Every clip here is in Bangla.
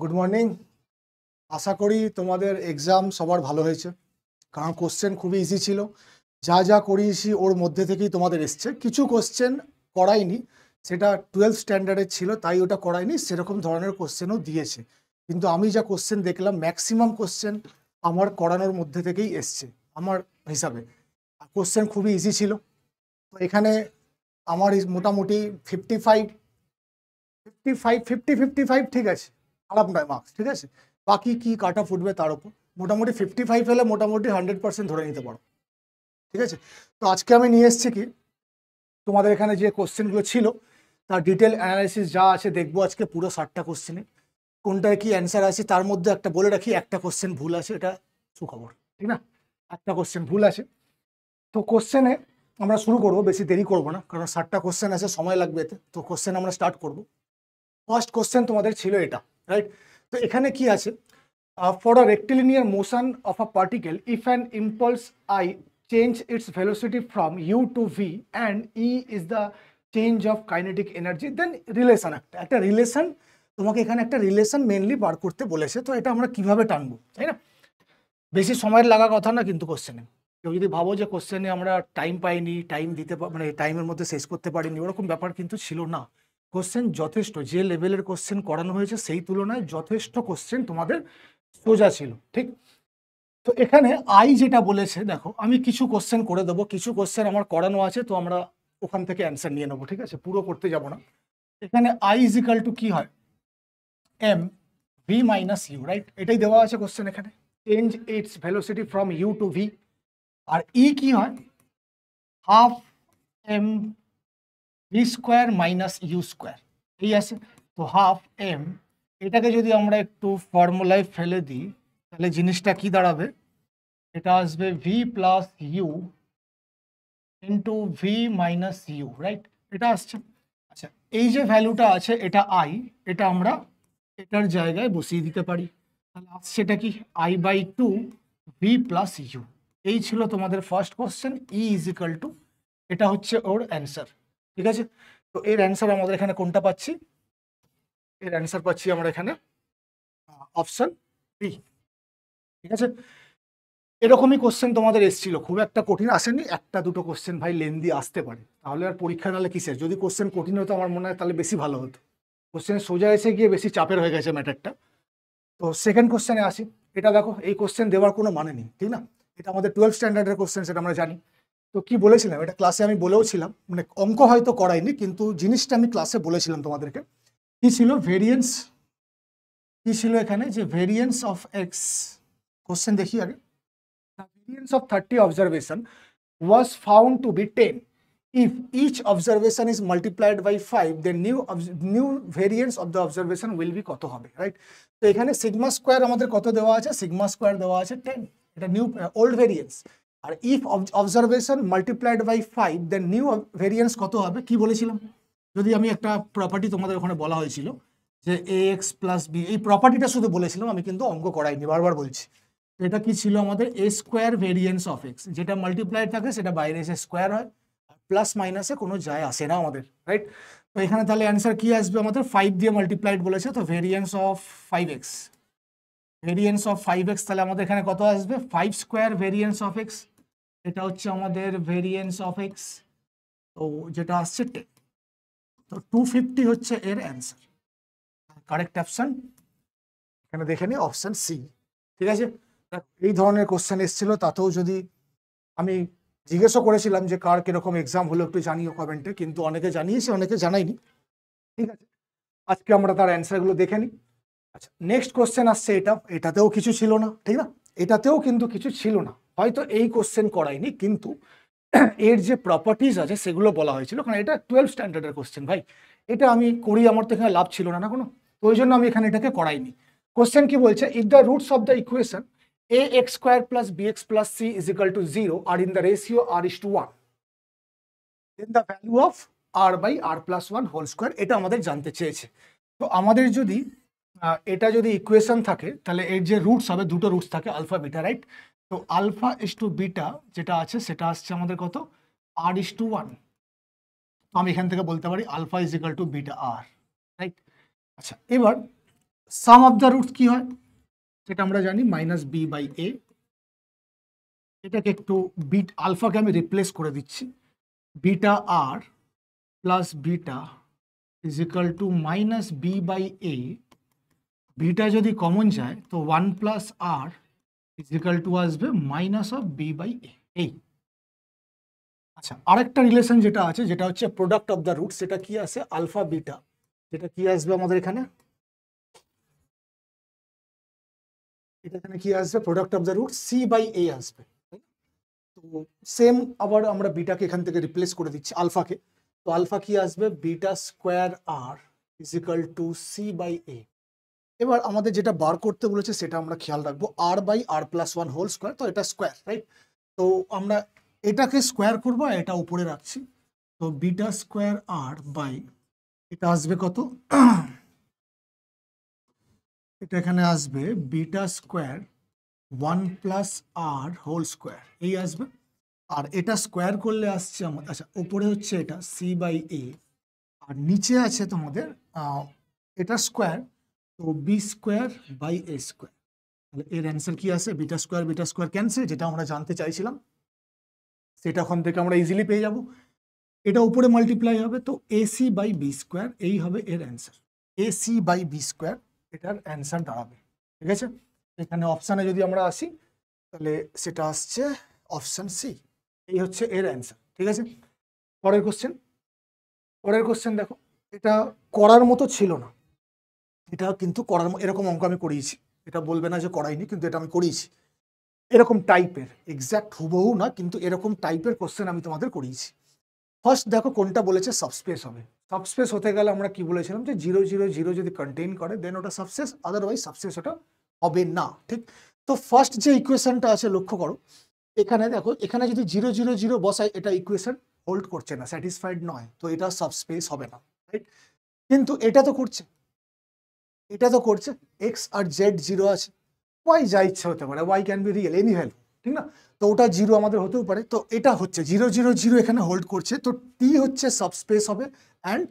Good morning. আশা করি তোমাদের এক্সাম সবার ভালো হয়েছে, কারণ কোশ্চেন খুবই ইজি ছিল। যা যা করিয়েছি ওর মধ্যে থেকেই তোমাদের এসছে। কিছু কোশ্চেন করাইনি, সেটা 12th স্ট্যান্ডার্ডের ছিল, তাই ওটা করাইনি। সেরকম ধরনের কোশ্চেনও দিয়েছে, কিন্তু আমি যা কোশ্চেন দেখলাম ম্যাক্সিমাম কোশ্চেন আমার করানোর মধ্যে থেকেই এসছে আমার হিসাবে। কোশ্চেন খুবই ইজি ছিল। তো এখানে আমার মোটামুটি 55 55 50 55 ঠিক আছে, খারাপ নয় মার্কস, ঠিক আছে। বাকি কি কাটা ফুটবে তার উপর। মোটামুটি 55 এলে মোটামুটি 100% ধরে নিতে পারো, ঠিক আছে। তো আজকে আমি নিয়ে এসেছি কি, তোমাদের এখানে যে কোশ্চেনগুলো ছিল তার ডিটেল অ্যানালাইসিস যা আছে দেখবো আজকে পুরো 60টা কোশ্চেনে। কোনটায় কি অ্যান্সার আছে তার মধ্যে একটা বলে রাখি, একটা কোশ্চেন ভুল আছে, এটা সুখবর, ঠিক না। একটা কোশ্চেন ভুল আছে। তো কোশ্চেনে আমরা শুরু করবো, বেশি দেরি করবো না, কারণ 60টা কোশ্চেন আছে, সময় লাগবে এতে। তো কোশ্চেন আমরা স্টার্ট করবো। ফার্স্ট কোশ্চেন তোমাদের ছিল এটা, রাইট। তো এখানে কি আছে, for a rectilinear motion of a particle if an impulse I change its velocity from U to V and E is the change of kinetic energy, then relation, একটা রিলেশন তোমাকে এখানে একটা রিলেশন মেনলি বার করতে বলেছে। তো এটা আমরা কিভাবে টানবো, তাই না। বেশি সময়ের লাগা কথা না কিন্তু কোশ্চেনে। কেউ যদি ভাবো যে কোশ্চেনে আমরা টাইম পাইনি, টাইম দিতে মানে টাইমের মধ্যে শেষ করতে পারিনি, ওরকম ব্যাপার কিন্তু ছিল না। কোশ্চেন যথেষ্ট, যে লেভেলের কোশ্চেন করানো হয়েছে সেই তুলনায় যথেষ্ট কোশ্চেন তোমাদের সোজা ছিল, ঠিক। তো এখানে আই যেটা বলেছে, দেখো আমি কিছু কোশ্চেন করে দেবো, কিছু কোশ্চেন আমার করানো আছে, তো আমরা ওখান থেকে অ্যান্সার নিয়ে নেবো, ঠিক আছে, পুরো করতে যাব না। এখানে আই ইজ ইকাল টু কি হয়, M V minus U, right, এটাই দেওয়া আছে কোশ্চেন এখানে। Change its velocity from U to V. আর ই কি হয়, half M V square minus U square, এই আছে। তো হাফ এম, এটাকে যদি আমরা একটু ফর্মুলায় ফেলে দিই তাহলে জিনিসটা কি দাঁড়াবে, এটা আসবে V plus U into V minus U, right, এটা আসছে। আচ্ছা, এই যে ভ্যালুটা আছে এটা আই, এটা আমরা এটার জায়গায় বসিয়ে দিতে পারি। তাহলে আসছে এটা কি, I by two V plus U. এই ছিল তোমাদের first question, E is equal to, এটা হচ্ছে ওর অ্যান্সার, ঠিক আছে। তো এর অ্যান্সার আমাদের এখানে কোনটা পাচ্ছি, এর অ্যান্সার পাচ্ছি আমরা এখানে অপশন বি, ঠিক আছে। এরকমই কোশ্চেন তোমাদের এসেছিল, খুব একটা কঠিন আসেনি, একটা দুটো কোশ্চেন ভাই লেন্দি আসতে পারে, তাহলে আর পরীক্ষা নাহলে কিসের। যদি কোশ্চেন কঠিন হতো আমার মনে হয় তাহলে বেশি ভালো হতো। কোশ্চেন সোজা এসে গিয়ে বেশি চাপের হয়ে গেছে ম্যাটারটা। তো সেকেন্ড কোশ্চেনে আসি। এটা দেখো, এই কোশ্চেন দেওয়ার কোনো মানে নেই, ঠিক না। এটা আমাদের 12th স্ট্যান্ডার্ডের কোশ্চেন, সেটা আমরা জানি। তো কি বলেছিলাম, এটা ক্লাসে আমি বলেও ছিলাম, মানে অঙ্ক হয়তো করাইনি কিন্তু জিনিসটা আমি ক্লাসে বলেছিলাম তোমাদেরকে। কি ছিল ভেরিয়েন্স, কি ছিল এখানে, যে ভেরিয়েন্স অফ এক্স, কোশ্চেন দেখি আগে। The variance of 30 observation was found to be 10. If each observation is multiplied by 5, then new variance of the observation will be কত হবে, রাইট। তো এখানে সিগমা স্কোয়ার আমাদের কত দেওয়া আছে, সিগমা স্কোয়ার দেওয়া আছে 10, এটা নিউ ওল্ড ভেরিয়েন্স। আর if observation multiplied by 5, then new variance কত হবে, কি বলেছিলাম। যদি আমি একটা প্রপার্টি তোমাদের ওখানে বলা হয়েছিল যে এ এক্স প্লাস বি, এই প্রপার্টিটা শুধু বলেছিলাম, আমি কিন্তু অঙ্ক করাইনি, বারবার বলছি। এটা কি ছিল আমাদের এ স্কোয়ার ভেরিয়েন্স অফ এক্স, যেটা মাল্টিপ্লাইড থাকে সেটা বাইরে এসে স্কোয়ার হয়, প্লাস মাইনাসে কোনো যায় আসে না আমাদের, রাইট। তো এখানে তাহলে অ্যান্সার কি আসবে আমাদের, 5 দিয়ে মাল্টিপ্লাইড বলেছে, তো variance of 5x, variance of 5x, তাহলে আমাদের এখানে কত আসবে, 5 স্কোয়ার ভেরিয়েন্স অফ এক্স, এটা হচ্ছে আমাদের ভেরিয়েন্স অফ এক্স, তো যেটা আসছে 10। তো 250 হচ্ছে এর অ্যান্সার, কারেক্ট অপশন এখানে দেখে নিই অপশন সি, ঠিক আছে। এই ধরনের কোশ্চেন এসেছিল, তাতেও যদি আমি জিজ্ঞেসও করেছিলাম যে কার কিরকম এক্সাম হলো একটু জানিও কমেন্টে, কিন্তু অনেকে জানিয়েছে অনেকে জানাইনি, ঠিক আছে। আজকে আমরা তার অ্যান্সারগুলো দেখে নিই। আচ্ছা, নেক্সট কোশ্চেন আসছে, এটাতেও কিছু ছিল না, ঠিক না, এটাতেও কিন্তু কিছু ছিল না, হয়তো এই কোশ্চেন করাইনি, কিন্তু এর যে প্রপার্টিজ আছে সেগুলো বলা হয়েছিল, কারণ এটা 12 স্ট্যান্ডার্ডের কোশ্চেন ভাই। এটা আমি করি, আমার তো এখানে লাভ ছিল না না কোনো, তো ওই জন্য আমি এখানে এটাকে করাইনি। কোশ্চেন কি বলছে, if the roots of the equation ax square plus bx plus c is equal to 0 are in the ratio r:1, then the value of r by r plus 1 whole square, এটা আমাদের জানতে চেয়েছে। তো আমাদের যদি এটা যদি ইকুয়েশন থাকে তাহলে এর যে রুটস হবে, দুটো রুটস থাকে আলফা বিটা, রাইট। তো আলফা ইস টু বিটা যেটা আছে সেটা আসছে আমাদের কত, r:1। তো আমি এখান থেকে বলতে পারি alpha is equal to beta R, right. আচ্ছা, এবার সাম অফ দ্য রুটস কি হয় সেটা আমরা জানি -b/a। এটাকে একটু বিট আলফাকে আমি রিপ্লেস করে দিচ্ছি, beta R plus beta is equal to -b/a। Beta যদি কমন যায় তো 1 plus R is equal to আসবে -b/a। এই আচ্ছা, আরেকটা রিলেশন যেটা আছে যেটা হচ্ছে প্রোডাক্ট অফ দ্য রুট, সেটা কি আছে আলফা বিটা, যেটা কি আসবে আমাদের এখানে, এটা এখানে কি আসবে product of the root c/a আসবে। তো সেম আবার আমরা বিটাকে এখান থেকে রিপ্লেস করে দিচ্ছি আলফাকে, তো আলফা কি আসবে beta square R is equal to c/a। এবার আমাদের যেটা বার করতে বলেছে সেটা আমরা খেয়াল রাখবো r/r+1 হোল স্কোয়ার, তো এটা স্কোয়ার রাইট, তো আমরা এটাকে স্কোয়ার করবো আর এটা উপরে রাখছি, তো বিটা স্কোয়ার আর বাই এটা আসবে কত এটা এখানে আসবে বিটা স্কোয়ার 1 প্লাস আর হোল স্কোয়ার এই আসবে, আর এটা স্কোয়ার করলে আসছে আমাদের, আচ্ছা উপরে হচ্ছে এটা c/a আর নিচে আছে তোমাদের এটা স্কোয়ার, তো B square by A square. তাহলে এর অ্যান্সার কি আসে বিটা স্কোয়ার ক্যান্সেল, যেটা আমরা জানতে চাইছিলাম সেটা ওখান থেকে আমরা ইজিলি পেয়ে যাব। এটা উপরে মাল্টিপ্লাই হবে, তো ac/b স্কোয়ার এই হবে এর অ্যান্সার, ac/b স্কোয়ার এটার অ্যান্সার দাঁড়াবে। ঠিক আছে, এখানে অপশানে যদি আমরা আসি তাহলে সেটা আসছে অপশান সি, এই হচ্ছে এর অ্যান্সার। ঠিক আছে, পরের কোশ্চেন দেখো, এটা করার মতো ছিল না, এটা কিন্তু এরকম অঙ্ক আমি করিয়েছি, এটা বলবে না যে করাইনি, কিন্তু এটা আমি করিয়েছি, এরকম টাইপের এক্স্যাক্ট হুবহু না কিন্তু এরকম টাইপের কোশ্চেন আমি তোমাদের করিয়েছি। ফার্স্ট দেখো কোনটা বলেছে সাবস্পেস হবে, সাবস্পেস হতে গেলে আমরা কি বলেছিলাম যে 0 0 0 যদি কন্টেইন করে দেন ওটা সাবস্পেস, আদারওয়াইজ সাবস্পেস ওটা হবে না। ঠিক, তো ফার্স্ট যে ইকুয়েশনটা আছে লক্ষ্য করো, এখানে দেখো এখানে যদি 0 0 0 বসাই এটা ইকুয়েশন হোল্ড করছে না, স্যাটিসফাইড নয়, তো এটা সাবস্পেস হবে না রাইট, কিন্তু এটা তো করছে এক্স আর জেড 0 আছে, ওয়াই যা ইচ্ছা হতে পারে, Y can be real any value, ঠিক না, তো ওটা 0 আমাদের হতেও পারে, তো এটা হচ্ছে 0 0 0 এখানে হোল্ড করছে, তো টি হচ্ছে সাবস্পেস হবে অ্যান্ড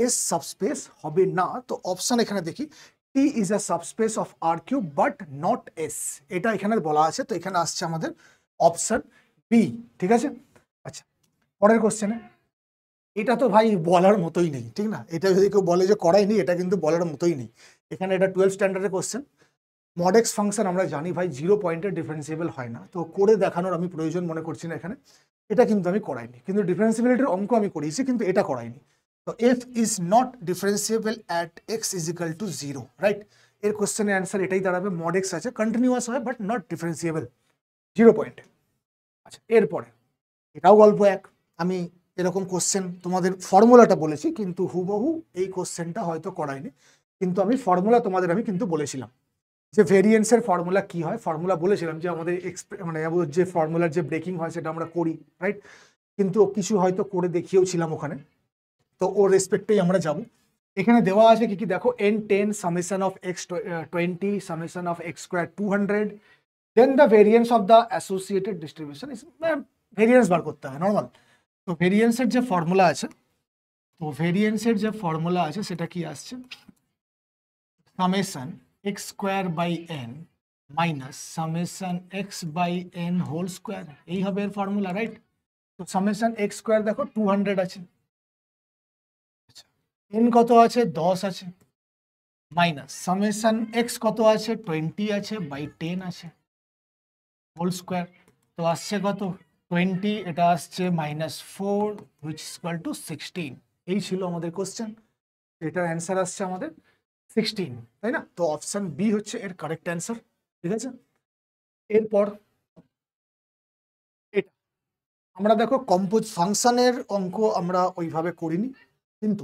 এস সাবস্পেস হবে না। তো অপশন এখানে দেখি T is a subspace of R cube but not S, এটা এখানে বলা আছে, তো এখানে আসছে আমাদের অপশন বি। ঠিক আছে, আচ্ছা পরের কোশ্চেনে, এটা তো ভাই বলার মতোই নেই, ঠিক না, এটা যদি কেউ বলে যে করাইনি এটা কিন্তু বলার মতোই নেই, এখানে এটা 12 স্ট্যান্ডার্ডের কোশ্চেন। মড এক্স ফাংশন আমরা জানি ভাই 0 পয়েন্টের ডিফারেন্সিয়েবল হয় না, তো করে দেখানোর আমি প্রয়োজন মনে করছি না এখানে, এটা কিন্তু আমি করাইনি, কিন্তু ডিফারেন্সিবিলিটির অঙ্ক আমি করিয়েছি কিন্তু এটা করাইনি। তো F is not differentiable at x is equal to 0 right, এর কোশ্চেনের অ্যান্সার এটাই দাঁড়াবে, মড এক্স আছে কন্টিনিউয়াস হয় বাট নট ডিফারেন্সিয়েবল 0 পয়েন্টে। আচ্ছা এরপরে এটাও গল্প এক, আমি এরকম কোশ্চেন তোমাদের ফর্মুলাটা বলেছি কিন্তু হুবহু এই কোশ্চেনটা হয়তো করাইনি, কিন্তু আমি ফর্মুলা তোমাদের আমি কিন্তু বলেছিলাম যে ভেরিয়েন্সের ফর্মুলা কি হয়, ফর্মুলা বলেছিলাম যে আমাদের মানে যে ফর্মুলার যে ব্রেকিং হয় সেটা আমরা করি রাইট, কিন্তু কিছু হয়তো করে দেখিয়েও ছিলাম ওখানে, তো ওর রেসপেক্টেই আমরা যাব। এখানে দেওয়া আছে কি কি দেখো, n10 summation of x 20 summation of x square 200, then the variance of the associated distribution, variance বার করতে হবে নর্মাল। তো ভেরিয়েন্সের যে ফর্মুলা আছে সেটা কি আসছে, summation X square by N minus summation X by N whole square, এই হবে এর ফর্মুলা রাইট। তো সামেশন এক্স স্কোয়ার দেখো 200 আছে, আচ্ছা এন কত আছে 10 আছে, মাইনাস সামেশন এক্স কত আছে 20 আছে বাই 10 আছে হোল স্কোয়ার, তো আসছে কত 20, এটা আসছে -4 হুইচ ইজ ইকুয়াল টু 16, এই ছিল আমাদের কোশ্চেন, এটার অ্যান্সার আসছে আমাদের 16, তাই না, তো অপশন বি হচ্ছে এর কারেক্ট অ্যান্সার। ঠিক আছে, এরপর এটা আমরা দেখো কম্পোজ ফাংশনের অঙ্ক আমরা ওইভাবে করিনি, কিন্তু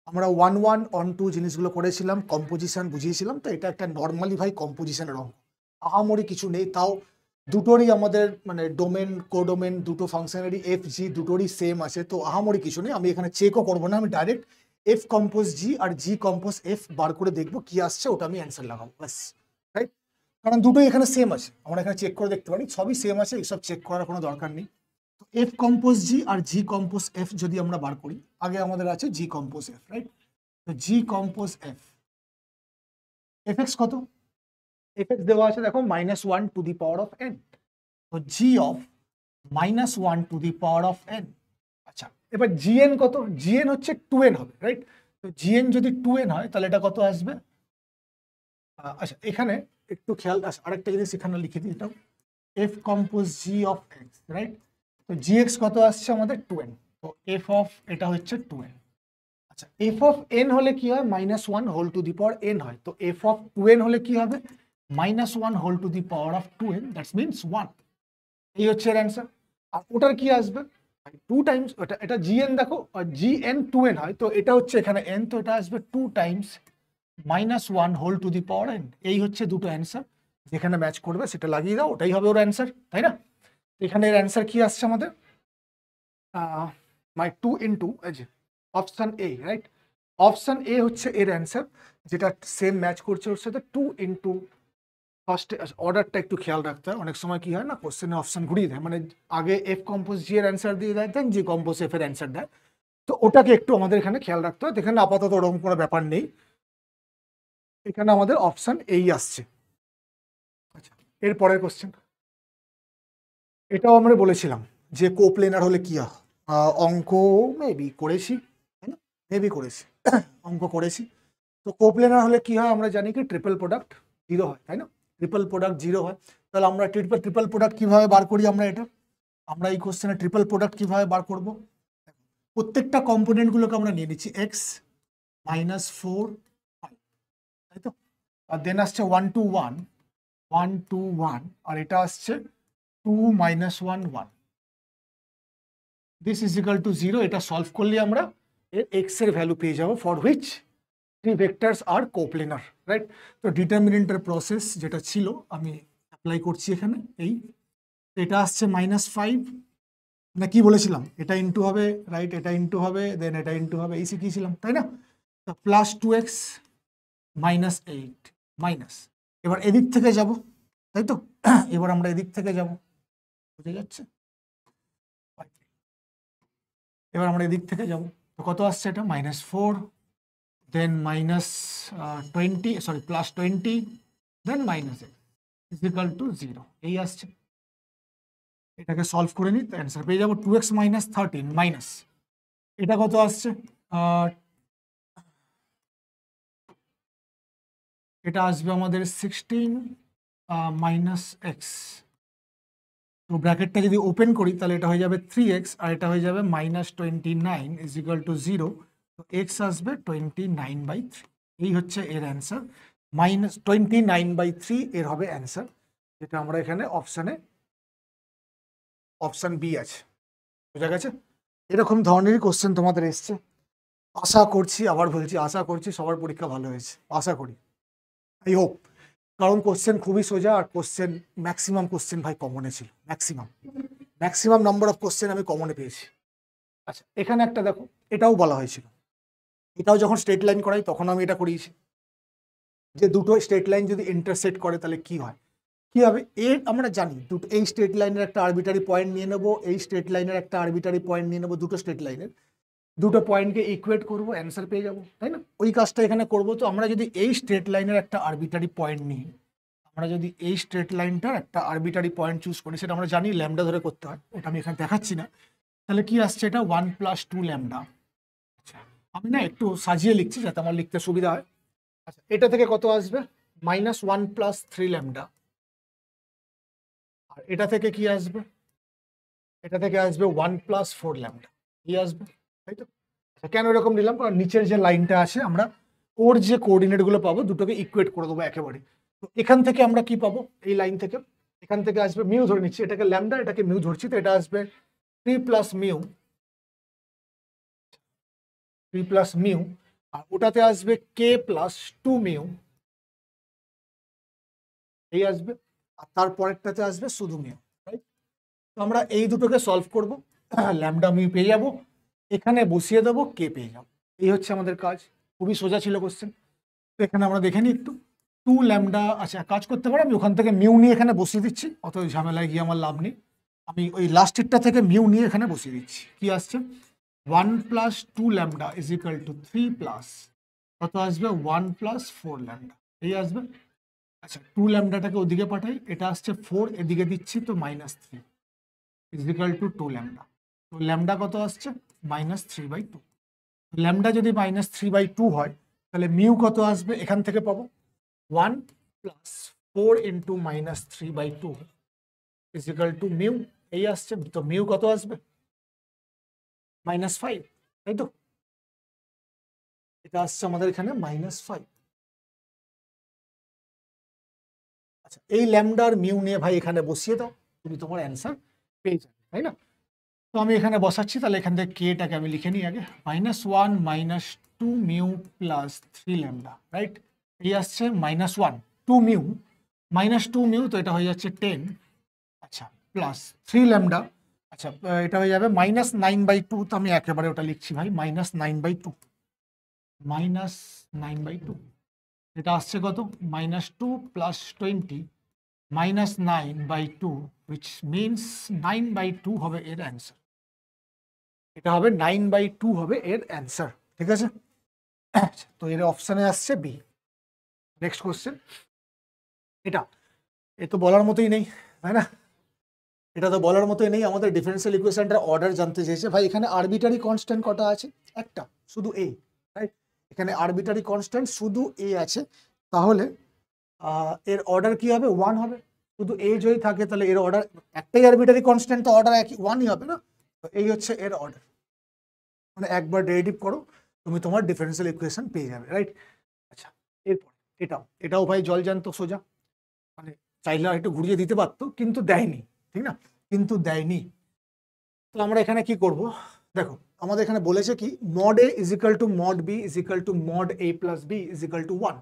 আমরা 1 1 on 2 জিনিসগুলো করেছিলাম, কম্পোজিশন বুঝিয়েছিলাম, তো এটা একটা নর্মালি ভাই কম্পোজিশনের অঙ্ক, আহামরি কিছু নেই, তাও দুটোরই আমাদের মানে ডোমেন কোডোমেন দুটো ফাংশনারি এফ জি দুটোরই সেম আছে, তো আহামরি কিছু নেই, আমি এখানে চেকও করবো না, আমি ডাইরেক্ট এফ কম্পোজ জি আর জি কম্পোজ এফ বার করে দেখবো কি আসছে, ওটা আমি অ্যান্সার লাগাবো ব্যাস রাইট, কারণ দুটোই এখানে সেম আছে, আমরা এখানে চেক করে দেখতে পারি সবই সেম আছে, এইসব চেক করার কোনো দরকার নেই। তো এফ কম্পোজ জি আর জি কম্পোজ এফ যদি আমরা বার করি, আগে আমাদের আছে জি কম্পোজ এফ রাইট, তো G compose F F X কত? এফ এক্স দেওয়া আছে দেখো -1 to the power of N. তো G of -1 to the power of N. আচ্ছা, এবার জিএন কত? জিএন হচ্ছে 2n হবে, রাইট? তো জিএন যদি 2n হয় তাহলে এটা কত আসবে? আচ্ছা, এখানে একটু খেয়াল, আরেকটা জিনিস এখানে লিখে দিই, এটাও F compose G of x, right? তো জি এক্স কত আসছে আমাদের? 2n। তো এফ অফ এটা হচ্ছে 2n। আচ্ছা, এফ অফ এন হলে কি হয়? -1 whole to the power n হয়। তো এফ অফ 2n হলে কি হবে? -1 whole to the power of 2n, that's means 1। এই হচ্ছে এর অ্যান্সার। আর ওটার কি আসবে? 2 টাইমস, এটা জিএন দেখো, জিএন 2n হয়, তো এটা হচ্ছে এখানে n, তো এটা আসবে 2 times -1 whole to the power n। এই হচ্ছে দুটো অ্যান্সার, যেখানে ম্যাচ করবে সেটা লাগিয়ে দাও, ওটাই হবে ওর অ্যান্সার, তাই না? এখানে এর অ্যান্সার কি আসছে আমাদের? 2 into option A, right? Option A হচ্ছে এর অ্যান্সার, যেটা সেম ম্যাচ করছে ওর সাথে। 2 ইন্টু ফার্স্টে অর্ডারটা একটু খেয়াল রাখতে হয়, অনেক সময় কি হয় না, কোশ্চেনে অপশন ঘুরিয়ে দেয়, মানে আগে এফ কম্পোজ জি এর অ্যান্সার দিয়ে দেয়, দেন জি কম্পোজ এফ এর অ্যান্সার দেয়। তো ওটাকে একটু আমাদের এখানে খেয়াল রাখতে হয়। এখানে আপাতত ওরকম কোনো ব্যাপার নেই, এখানে আমাদের অপশন এই আসছে। আচ্ছা, এর পরের কোশ্চেন, এটাও আমরা বলেছিলাম যে কোপ্লেনার হলে কি হয়। অঙ্ক মেবি করেছি, তাই না? মেবি করেছি, অঙ্ক করেছি। তো কোপ্লেনার হলে কি হয় আমরা জানি কি ট্রিপল প্রোডাক্ট 0 হয়, তাই না? ট্রিপল প্রোডাক্ট 0 হয়। তাহলে আমরা ট্রিপল প্রোডাক্ট কিভাবে বার করি? আমরা এই কোশ্চেনে ট্রিপল প্রোডাক্ট কিভাবে বার করব? প্রত্যেকটা কম্পোনেন্ট গুলোকে আমরা নিয়ে নিচ্ছি x -4, তাই তো? আর দেন আসছে 1 2 1, 1 2 1, আর এটা আসছে 2 -1 1। This is equal to 0। এটা সলভ করলে আমরা এর x এর ভ্যালু পেয়ে যাবো, for which 3 vectors are coplanar, right? তো ডিটারমিনেন্টের প্রসেস যেটা ছিল আমি অ্যাপ্লাই করছি এখানে। এটা আসছে -5, না কি বলেছিলাম, এটা ইন্টু হবে, রাইট? এটা ইন্টু হবে, দেন এটা ইন্টু হবে, এই শিখিয়েছিলাম, তাই না? প্লাস 2x -8 মাইনাস, এবার এদিক থেকে যাব, তাই তো? এবার আমরা এদিক থেকে যাব, বুঝে যাচ্ছে? এবার আমরা এদিক থেকে যাব, তো কত আসছে এটা? -4, then -20, sorry +20, then -8 is equal to 0। এই আসছে, এটাকে সলভ করে নিই, তো অ্যান্সার পেয়ে যাবো 2x - 13 মাইনাস, এটা কত আসছে? এটা আসবে আমাদের 16 - x। তো ব্র্যাকেটটা যদি ওপেন করি তাহলে এটা হয়ে যাবে 3x, আর এটা হয়ে যাবে -29 ইজ ইকাল টু 0। তো x আসবে 29/3। এই হচ্ছে এর অ্যান্সার, -29/3 এর হবে অ্যান্সার, যেটা আমরা এখানে অপশন বি আছে। বোঝা গেছে? এরকম ধরনেরই কোশ্চেন তোমাদের এসছে। আশা করছি, আবার বলছি, আশা করছি সবার পরীক্ষা ভালো হয়েছে, আশা করি, আই হোপ। কারণ কোশ্চেন খুবই সোজা, আর ম্যাক্সিমাম কোশ্চেন ভাই কমনে ছিল, ম্যাক্সিমাম নাম্বার অফ কোশ্চেন আমি কমনে পেয়েছি। আচ্ছা, এখানে একটা দেখো, এটাও বলা হয়েছিল, এটাও যখন স্ট্রেট লাইন করাই তখন আমি এটা করিয়েছি, যে দুটো স্ট্রেট লাইন যদি ইন্টারসেক্ট করে তাহলে কি হয়, কি হবে? এর আমরা জানি দুটো, এই স্ট্রেট লাইনের একটা আরবিটারি পয়েন্ট নিয়ে নেবো, এই স্ট্রেট লাইনের একটা আরবিটারি পয়েন্ট নিয়ে নেবো, দুটো স্ট্রেট লাইনের দুটো পয়েন্টকে ইকুয়েট করবো, অ্যান্সার পেয়ে যাবো, তাই না? ওই কাজটা এখানে করবো। তো আমরা যদি এই স্ট্রেট লাইনের একটা আরবিটারি পয়েন্ট নিই, আমরা যদি এই স্ট্রেট লাইনটার একটা আরবিটারি পয়েন্ট চুজ করি, সেটা আমরা জানি ল্যামডা ধরে করতে হয়, ওটা আমি এখানে দেখাচ্ছি না। তাহলে কি আসছে? এটা 1 + 2 ল্যামডা। আচ্ছা, আমি না একটু সাজিয়ে লিখছি যাতে আমার লিখতে সুবিধা হয়। আচ্ছা, এটা থেকে কত আসবে? -1 + 3 ল্যামডা। আর এটা থেকে কি আসবে? এটা থেকে আসবে 1 + 4 ল্যামডা। কি আসবে, তাই তো? কেন এরকম নিলাম? কারণ নিচের যে লাইনটা আছে, আমরা ওর যে কোঅর্ডিনেট গুলো পাবো দুটোকে ইকুয়েট করে দেবো একেবারে। তো এখান থেকে আমরা কি পাবো? এই লাইন থেকে, এখান থেকে আসবে মিউ, ধরে নিচ্ছি এটাকে ল্যামডা, এটাকে মিউ ধরছি, তো এটা আসবে 3 + মিউ, 3 + মিউ, আর ওটাতে আসবে কে + 2 মিউ, এই আসবে, আর তারপরেরটাতে আসবে শুধু মিউ, রাইট? তো আমরা এই দুটোকে সলভ করবো, ল্যামডা মিউ পেয়ে যাবো, এখানে বসিয়ে দেবো, কে পেয়ে যাবো। এই হচ্ছে আমাদের কাজ, খুবই সোজা ছিল কোশ্চেন। তো এখানে আমরা দেখে নিই একটু, 2 ল্যামডা, আচ্ছা কাজ করতে পারে, আমি ওখান থেকে মিউ নিয়ে এখানে বসিয়ে দিচ্ছি, অত ঝামেলায় গিয়ে আমার লাভ নেই। আমি ওই লাস্টেরটা থেকে মিউ নিয়ে এখানে বসিয়ে দিচ্ছি। কি আসছে? 1 + 2 lambda is equal two 3 plus কত আসবে? 1 + 4 ল্যামডা। এই আসবে। আচ্ছা, 2 ল্যামডাটাকে ওদিকে পাঠাই, এটা আসছে 4, এদিকে দিচ্ছি তো -3 ইজ ইকাল টু 2 ল্যামডা। তো ল্যামডা কত আসছে? -3/2। ল্যামডা যদি -3/2 হয় তাহলে মিউ কত আসবে? এখান থেকে পাবো 1 + 4 × -3/2 ইজ ইকাল টু মিউ। এই আসছে, তো মিউ কত আসবে? -5, তাই তো? এটা আসছে আমাদের এখানে -5। আচ্ছা, এই ল্যামডা আর মিউ নিয়ে ভাই এখানে বসিয়ে দাও, তুমি তোমার অ্যান্সার পেয়ে যাবে, তাই না? তো আমি এখানে বসাচ্ছি, তাহলে এখান থেকে কেটাকে আমি লিখে নিই আগে, -1 - 2 মিউ প্লাস 3 ল্যামডা, রাইট? এই আসছে -1 2 মিউ -2 মিউ, তো এটা হয়ে যাচ্ছে 10। আচ্ছা, প্লাস 3 ল্যামডা। আচ্ছা, এটা হয়ে যাবে -9/2, তো আমি একেবারে ওটা লিখছি ভাই, -9/2 -9/2। এটা আসছে কত? -2 + 20 -9/2, which means 9/2 হবে এর অ্যান্সার। এটা হবে 9/2 হবে এর অ্যান্সার, ঠিক আছে? তো এর অপশানে আসছে বি। Next question. এটা এ তো বলার মতোই নেই, তাই না? এটা তো বলার মতোই নেই। আমাদের ডিফারেন্সিয়াল ইকুয়েশনটার অর্ডার জানতে চেয়েছে ভাই। এখানে আরবিটারি কনস্ট্যান্ট কটা আছে? একটা, শুধু এ, রাইট? এখানে আরবিটারি কনস্ট্যান্ট শুধু এ আছে, তাহলে এর অর্ডার কি হবে? 1 হবে। শুধু এ যদি থাকে তাহলে এর অর্ডার, একটাই আরবিটারি কনস্ট্যান্ট, তো অর্ডার একই 1ই হবে না? তো এই হচ্ছে এর অর্ডার। মানে একবার ডেরিভেটিভ করো, তুমি তোমার ডিফারেন্সিয়াল ইকুয়েশন পেয়ে যাবে, রাইট? আচ্ছা, এরপর এটাও ভাই জল জ্যান্ত সোজা, মানে চাইলে আর একটু ঘুরিয়ে দিতে পারতো, কিন্তু দেয়নি, ঠিক না? কিন্তু দেয়নি। তো আমরা এখানে কি করব? দেখো, আমাদের এখানে বলেছে কি, mod a is equal two mod b is equal two mod a plus b is equal to 1,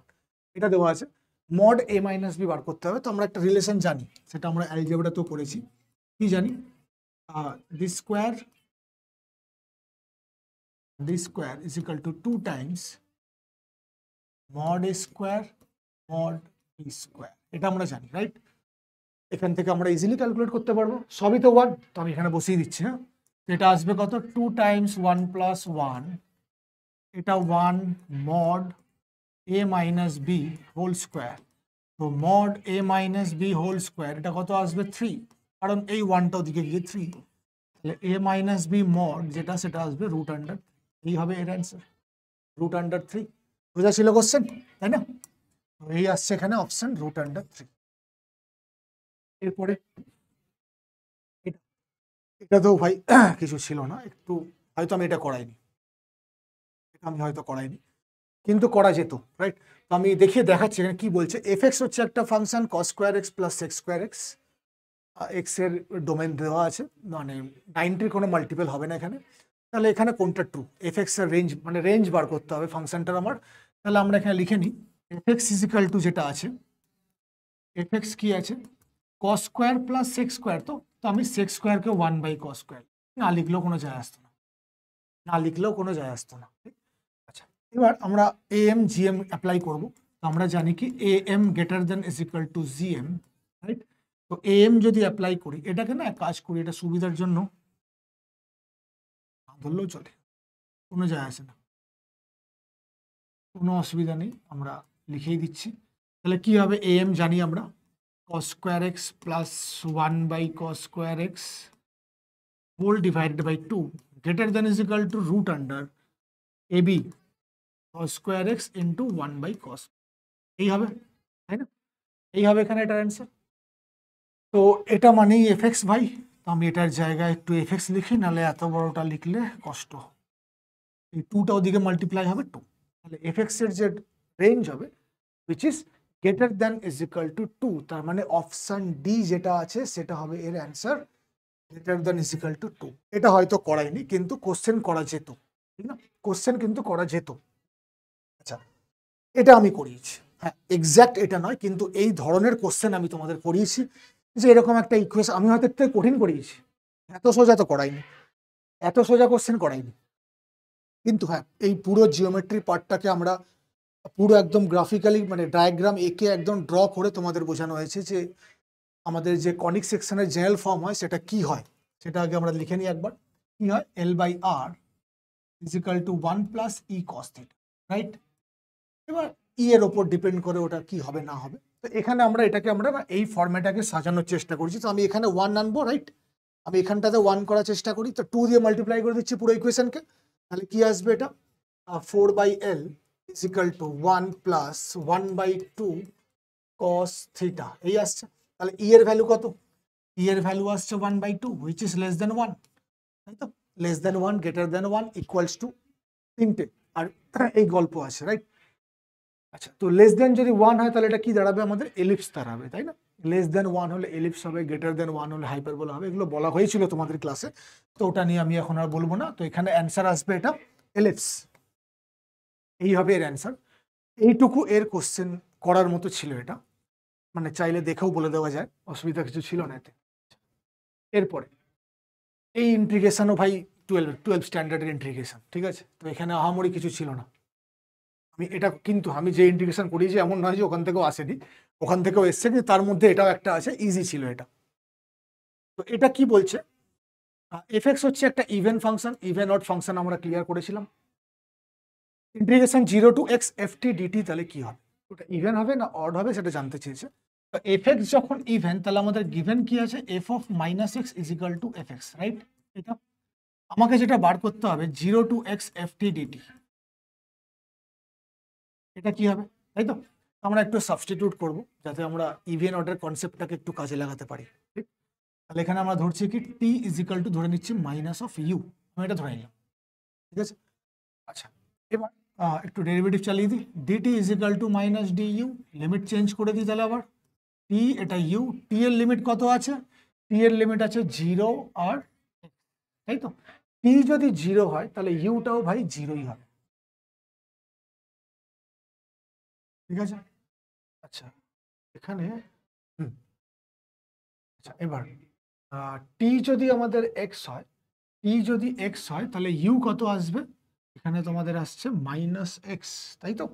এটা দেওয়া আছে। mod a মাইনাস b বার করতে হবে, তো আমরা একটা রিলেশন জানি, সেটা আমরা অ্যালজেব্রাতেও করেছি। কি জানি? d square is equal two 2 Times mod a square mod b square, এটা আমরা জানি, রাইট? এখান থেকে আমরা ইজিলি ক্যালকুলেট করতে পারবো, সবই তো 1, তো আমি এখানে বসিয়ে দিচ্ছি। হ্যাঁ, এটা আসবে কত? 2 টাইমস 1 + 1, এটা 1 mod a minus B whole square. তো mod a minus B whole square, এটা কত আসবে? 3, কারণ এই 1টা ওদিকে গিয়ে 3, তাহলে a মাইনাস বি mod যেটা, সেটা আসবে √, এই হবে এর অ্যান্সার, √3। বোঝা ছিল কোশ্চেন, তাই না? তো এই আসছে এখানে অপশন √3। এরপরে এটা তো ভাই কিছু ছিল না, একটু হয়তো আমি এটা করাইনি, কিন্তু করা যেত, রাইট? তো আমি দেখাচ্ছি এখানে কি বলছে। এফ(x) হচ্ছে একটা function cos square X plus sex square x, x এর ডোমেন দেওয়া আছে, মানে 90-র কোনো মাল্টিপল হবে না এখানে। তাহলে এখানে কোনটা ট্রু? এফ(x) এর রেঞ্জ, মানে রেঞ্জ বার করতে হবে ফাংশনটার আমার। তাহলে আমরা এখানে লিখে নিই, এফ(x) ইজ ইকাল টু, যেটা আছে এফ(x) কি আছে? cos square plus sex square. তো আমি সেক্স স্কোয়ারকে 1/cos স্কোয়ার, না লিখলেও কোনো যায় আসতো না, আচ্ছা, এবার আমরা am gm অ্যাপ্লাই করব। তো আমরা জানি কি am greater than is equal two gm, right? তো am যদি অ্যাপ্লাই করি, এটাকে না এক কাজ করি, এটা সুবিধার জন্য ধরলেও চলে, কোনো যায় আসে না, কোনো অসুবিধা নেই, আমরা লিখেই দিচ্ছি। তাহলে কি হবে? am জানি আমরা, cos square X plus 1/cos square X whole divided by 2 greater than is equal to √ab cos square X into 1/cos, এই হবে, তাই না? এই হবে এখানে এটার অ্যান্সার। তো এটা মানেই এফ(x) ভাই। তো আমি এটার জায়গায় একটু এফ(x) লিখি, নাহলে এত বড়টা লিখলে কষ্ট। এই 2টা ওদিকে মাল্টিপ্লাই হবে 2, তাহলে এফ(x) এর যে রেঞ্জ হবে which is greater than is equal to 2, তার মানে অপশন ডি যেটা আছে সেটা হবে এর answer, greater than is equal to 2। এটা হয়তো করাইনি, কিন্তু কোশ্চেন করা যেত, ঠিক না? কোশ্চেন কিন্তু করা যেত। আচ্ছা, এটা আমি করিয়েছি, হ্যাঁ এক্স্যাক্ট এটা নয়, কিন্তু এই ধরনের কোশ্চেন আমি তোমাদের করিয়েছি, যে এরকম একটা ইকুয়েশন। আমি হয়তো একটু কঠিন করিয়েছি, এত সোজা তো করাইনি, এত সোজা কোশ্চেন করাইনি, কিন্তু হ্যাঁ এই পুরো জিওমেট্রি পার্টটাকে আমরা পুরো একদম গ্রাফিক্যালি, মানে ডায়াগ্রাম এঁকে একদম ড্র করে তোমাদের বোঝানো হয়েছে যে আমাদের যে কনিক সেকশনের জেনারেল ফর্ম হয় সেটা কি হয়, সেটা আগে আমরা লিখে নিই একবার। কি হয়? L/R is equal to 1 + E cos θ, right? এবার এর ওপর ডিপেন্ড করে ওটা কি হবে না হবে। তো এখানে আমরা এটাকে আমরা না এই ফর্ম্যাটটাকে সাজানোর চেষ্টা করছি। তো আমি এখানে 1 আনবো, রাইট? আমি এখানটাতে 1 করার চেষ্টা করি, তো 2 দিয়ে মাল্টিপ্লাই করে দিচ্ছি পুরো ইকুয়েশনকে। তাহলে কি আসবে এটা? 4/L is equal to 1 plus 1/2 cos theta, এই আসছে। তাহলে এর ভ্যালু কত? এর ভ্যালু আসছে 1/2, হুইচ ইজ লেস দেন 1, তাই তো? Less than 1, greater than 1, equals to 3টে, আর এই গল্প আছে, রাইট? আচ্ছা, তো লেস দেন যদি 1 হয় তাহলে এটা কি দাঁড়াবে? আমাদের এলিপস দাঁড়াবে, তাই না? লেস দেন 1 হলে এলিপস হবে, গ্রেটার দেন 1 হলে হাইপারবোলা হবে। এগুলো বলা হয়েছিল তোমাদের ক্লাসে, তো ওটা নিয়ে আমি এখন আর বলবো না। তো এখানে অ্যান্সার আসবে এটা এলিপস, এই হবে এর অ্যান্সার। এইটুকু এর কোশ্চেন করার মতো ছিল এটা, মানে চাইলে দেখেও বলে দেওয়া যায়, অসুবিধা কিছু ছিল না এতে। এরপরে এই ইন্টিগ্রেশনও ভাই 12 স্ট্যান্ডার্ডের ইন্টিগ্রেশন, ঠিক আছে? তো এখানে আহামরি কিছু ছিল না। আমি এটা কিন্তু আমি যে ইন্টিগ্রেশন করিয়েছি এমন নয় যে ওখান থেকেও আসেনি, ওখান থেকেও এসছে, কিন্তু তার মধ্যে এটাও একটা আছে, ইজি ছিল এটা। তো এটা কি বলছে? এফএক্স হচ্ছে একটা even function, even odd function আমরা ক্লিয়ার করেছিলাম। Integration 0 to x ft dt, তাহলে কি হবে? ওটা ইভেন হবে না অড হবে সেটা জানতে চেয়েছে। তো এফএক্স যখন ইভেন, তাহলে আমাদের গিভেন কি আছে? f of minus x is equal two F x, right? এটা আমাকে যেটা বার করতে হবে 0 টু x ft dt, এটা কি হবে, তাই তো? আমরা একটু সাবস্টিটিউট করব যাতে আমরা ইভেন অর্ডার কনসেপ্টটাকে একটু কাজে লাগাতে পারি, ঠিক? তাহলে এখানে আমরা ধরছি কি t ইজ ইকাল টু ধরে নিচ্ছি মাইনাস অফ ইউ, আমি এটা ধরে নিলাম, ঠিক আছে? আচ্ছা, এবার একটু ডেরিভেটিভ চালিয়ে দিই, dt is equal to minus DU, limit change করে দিই তাহলে আবার t, এটা ইউ, t এর লিমিট কত আছে? t এর লিমিট আছে 0 আর x, তাই তো? t যদি 0 হয় তাহলে ইউটাও ভাই 0ই হবে, ঠিক আছে? আচ্ছা, এখানে আচ্ছা, এবার টি যদি আমাদের এক্স হয়, টি যদি এক্স হয় তাহলে ইউ কত আসবে? এখানে তোমাদের আসছে মাইনাস এক্স, তাই তো?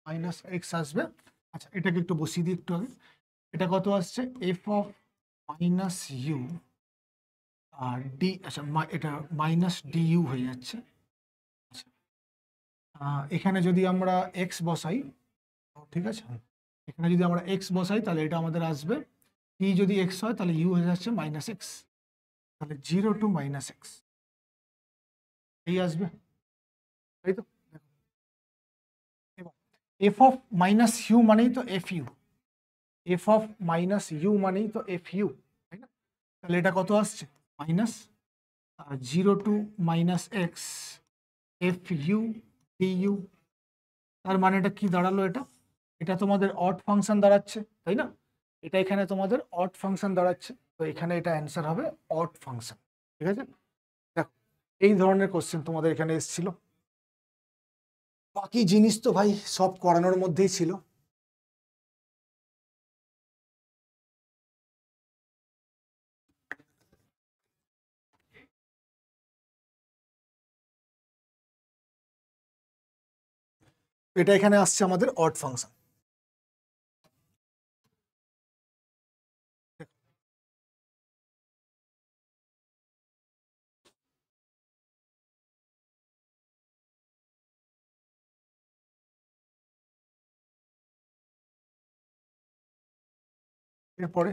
মাইনাস এক্স আসবে। আচ্ছা, এটাকে একটু বসিয়ে দিই একটু আগে। এটা কত আসছে? এফ অফ মাইনাস ইউ আর ডি, আচ্ছা এটা মাইনাস ডি ইউ হয়ে যাচ্ছে। আচ্ছা, এখানে যদি আমরা এক্স বসাই, ঠিক আছে, এখানে যদি আমরা এক্স বসাই তাহলে এটা আমাদের আসবে, টি যদি এক্স হয় তাহলে ইউ হয়ে যাচ্ছে মাইনাস এক্স, তাহলে 0 টু মাইনাস এক্স এই আসবে, তাই তো? এবার এফ অফ মাইনাস ইউ মানেই তো F U, F of minus U মানেই তো এফ ইউ, তাই না? তাহলে এটা কত আসছে? Minus 0 to minus X F U D U. তার মানে এটা কি দাঁড়ালো? এটা এটা তোমাদের অড ফাংশন দাঁড়াচ্ছে, তাই না? এটা এখানে তোমাদের অড ফাংশন দাঁড়াচ্ছে, তো এখানে এটা অ্যান্সার হবে অড ফাংশন, ঠিক আছে? দেখো, এই ধরনের কোশ্চেন তোমাদের এখানে এসেছিল। বাকি জিনিস তো ভাই সব করানোর মধ্যেই ছিল। এটা এখানে আসছে আমাদের অড ফাংশন। এরপরে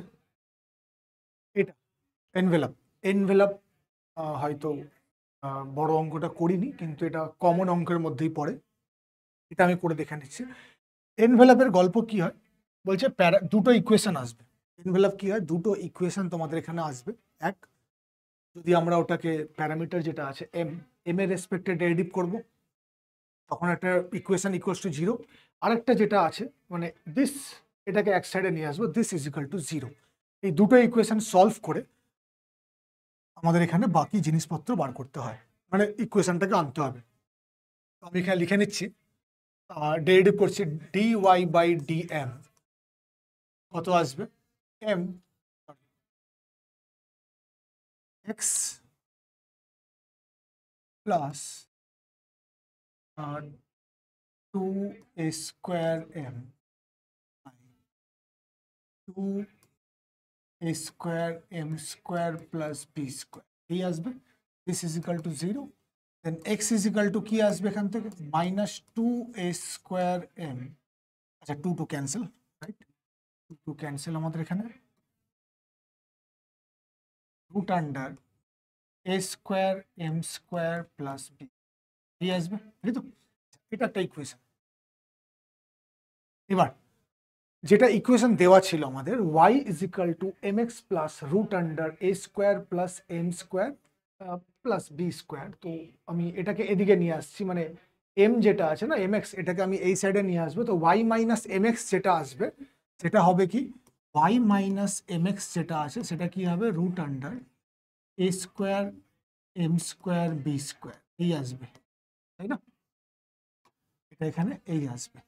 এটা এনভেলাপ, এনভেলাপ হয়তো বড় অঙ্কটা করিনি, কিন্তু এটা কমন অঙ্কের মধ্যেই পড়ে, এটা আমি করে দেখে নিচ্ছি। এনভেলাপের গল্প কি হয়? বলছে দুটো ইকুয়েশন আসবে। এনভেলাপ কি হয়? দুটো ইকুয়েশন তোমাদের এখানে আসবে। এক, যদি আমরা ওটাকে প্যারামিটার যেটা আছে এম, এম এর রেসপেক্টে ডেরিভেটিভ করব, তখন একটা ইকুয়েশন ইকুয়ালস টু 0। আরেকটা যেটা আছে মানে দিস, এটাকে এক সাইডে নিয়ে আসবো, দিস ইজ ইকাল টু 0। এই দুটো ইকুয়েশন সলভ করে আমাদের এখানে বাকি জিনিসপত্র বার করতে হয়, মানে ইকুয়েশনটাকে আনতে হবে। আমি এখানে লিখে নিচ্ছি, ডেরিভেটিভ করছি dy বাই dm, কত আসবে? m x plus 2a square m 2a square m square plus b square, এই আসবে। This is equal to 0, then X is equal to কি আসবে এখান থেকে মাইনাস টু এ স্কোয়ার এম, আচ্ছা two two cancel, right, two two cancel আমাদের এখানে, root under A square M square plus B আসবে, তাই তো? এটা একটা ইকুয়েশন। এবার যেটা ইকুয়েশন দেওয়া ছিল আমাদের y is equal to M X plus root under A square plus M square plus B square, তো আমি এটাকে এদিকে নিয়ে আসছি, মানে এম যেটা আছে না এম এক্স, এটাকে আমি এই সাইডে নিয়ে আসবো, তো y মাইনাস এম এক্স যেটা আসবে সেটা হবে কি y মাইনাস এম এক্স যেটা আছে সেটা কি হবে root under A square M square B square, এই আসবে, তাই না? এটা এখানে এই আসবে।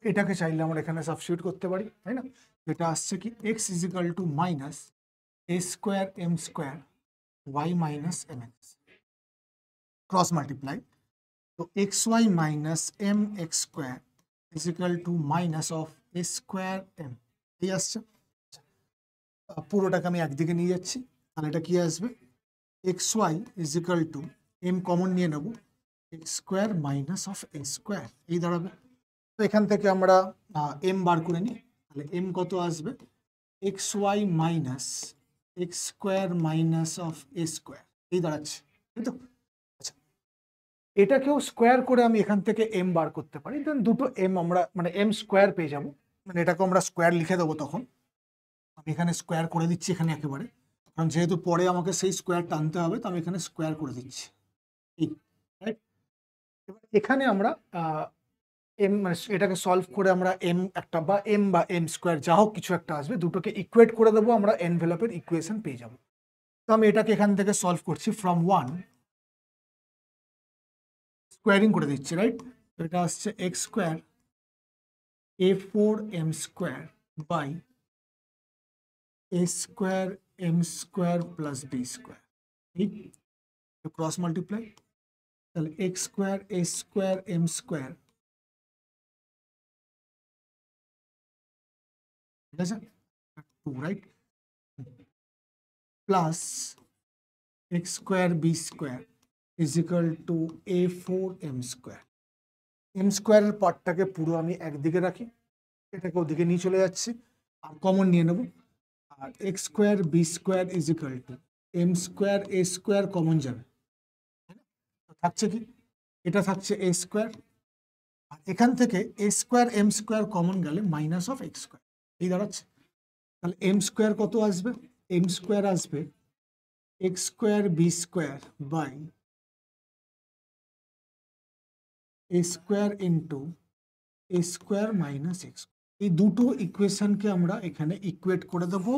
এটাকে চাইলে আমরা এখানে সাবস্টিটিউট করতে পারি, তাই না? এটা আসছে কি X is equal to minus A square M square Y minus M X cross multiply, তো X Y minus M X square is equal to minus of A square M, এই আসছে। পুরোটাকে আমি একদিকে নিয়ে যাচ্ছি, তাহলে এটা কি আসবে x y is equal to m common নিয়ে নেব x square minus of A square, এই দাঁড়াবে। তো এখান থেকে আমরা এম বার করে নিই, তাহলে এম কত আসবে x Y minus x square minus of A square, এই দাঁড়াচ্ছে, তাই তো? আচ্ছা, এটাকেও স্কোয়ার করে আমি এখান থেকে এম বার করতে পারি, দেন দুটো এম আমরা মানে এম স্কোয়ার পেয়ে যাবো, মানে এটাকে আমরা স্কোয়ার লিখে দেবো। তখন আমি এখানে স্কোয়ার করে দিচ্ছি এখানে একেবারে, কারণ যেহেতু পরে আমাকে সেই স্কোয়ার টানতে হবে, তো আমি এখানে স্কোয়ার করে দিচ্ছি, রাইট? এবার এখানে আমরা এম মানে এটাকে সলভ করে আমরা এম একটা বা এম স্কোয়ার যা হোক কিছু একটা আসবে, দুটোকে ইকুয়েট করে দেবো, আমরা এনভেলপের ইকুয়েশন পেয়ে যাব। তো আমি এটাকে এখান থেকে সলভ করছি, ফ্রম ওয়ান স্কোয়ারিং করে দিচ্ছি, রাইট? তো এটা আসছে x square a four m square by A square M square plus B square, ঠিক? ক্রস মাল্টিপ্লাই, তাহলে এক্স স্কোয়ার এ স্কোয়ার এম স্কোয়ার, ঠিক আছে, to, right, plus x square B square is equal to a four m square. M স্কোয়ারের পার্টটাকে পুরো আমি একদিকে রাখি, এটাকে ওদিকে নিয়ে চলে যাচ্ছি, আর কমন নিয়ে নেব, আর X square B square is equal to M square A square common যাবে, থাকছে কি এটা থাকছে এ স্কোয়ার, আর এখান থেকে a square M square common গেলে মাইনাস অফ এক্স স্কোয়ার, এই দাঁড়াচ্ছে। তাহলে এম স্কোয়ার কত আসবে এম স্কোয়ার আসবে x square B square by A square into a square minus x. এই দুটো ইকুয়েশনকে আমরা এখানে ইকুয়েট করে দেবো,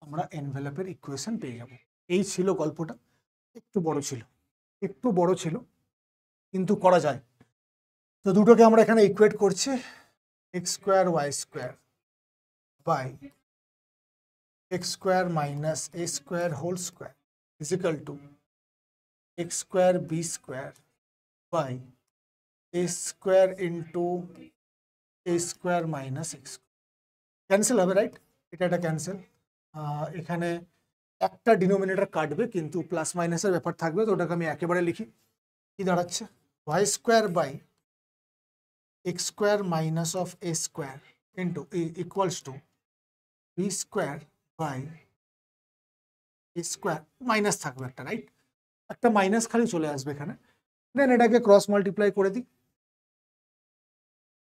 আমরা এনভেলপের ইকুয়েশন পেয়ে যাব। এই ছিল গল্পটা, একটু বড় ছিল কিন্তু করা যায়। তো দুটোকে আমরা এখানে ইকুয়েট করছি, x square y square by x square minus A square whole square is equal to x square B square by A square into a square minus x. Cancel হবে, রাইট? এটা ক্যান্সেল, এখানে একটা ডিনোমিনেটর কাটবে কিন্তু প্লাস মাইনাসের ব্যাপার থাকবে, তো ওটাকে আমি একেবারে লিখি, কি দাঁড়াচ্ছে y square by x square minus of A square into equals to b square by A square, minus থাকবে একটা, রাইট? একটা মাইনাস খালি চলে আসবে এখানে, দেন এটাকে ক্রস মাল্টিপ্লাই করে দিই,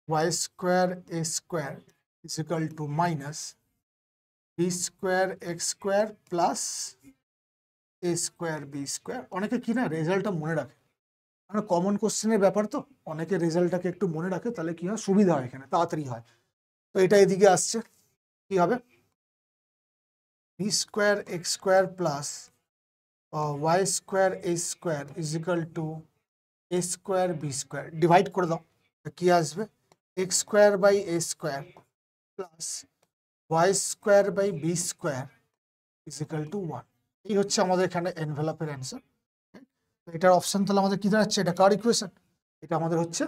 y square A square is equal to minus b square x square plus a square B square. অনেকে কি না রেজাল্টটা মনে রাখে, মানে কমন কোশ্চেনের ব্যাপার, তো অনেকে রেজাল্টটাকে একটু মনে রাখে, তাহলে কি হয় সুবিধা হয়, এখানে তাড়াতাড়ি হয়। তো এটা এদিকে আসছে, কি হবে b square x square plus y square A square is equal to A square B square, divide করে দাও, কি আসবে x square by A square plus y square by b square is equal to 1। এই হচ্ছে আমাদের এখানে এনভেলপের অ্যান্সার। এটার অপশন তাহলে আমাদের কি দাঁড়াচ্ছে, এটা কার ইকুয়েশন, এটা আমাদের হচ্ছে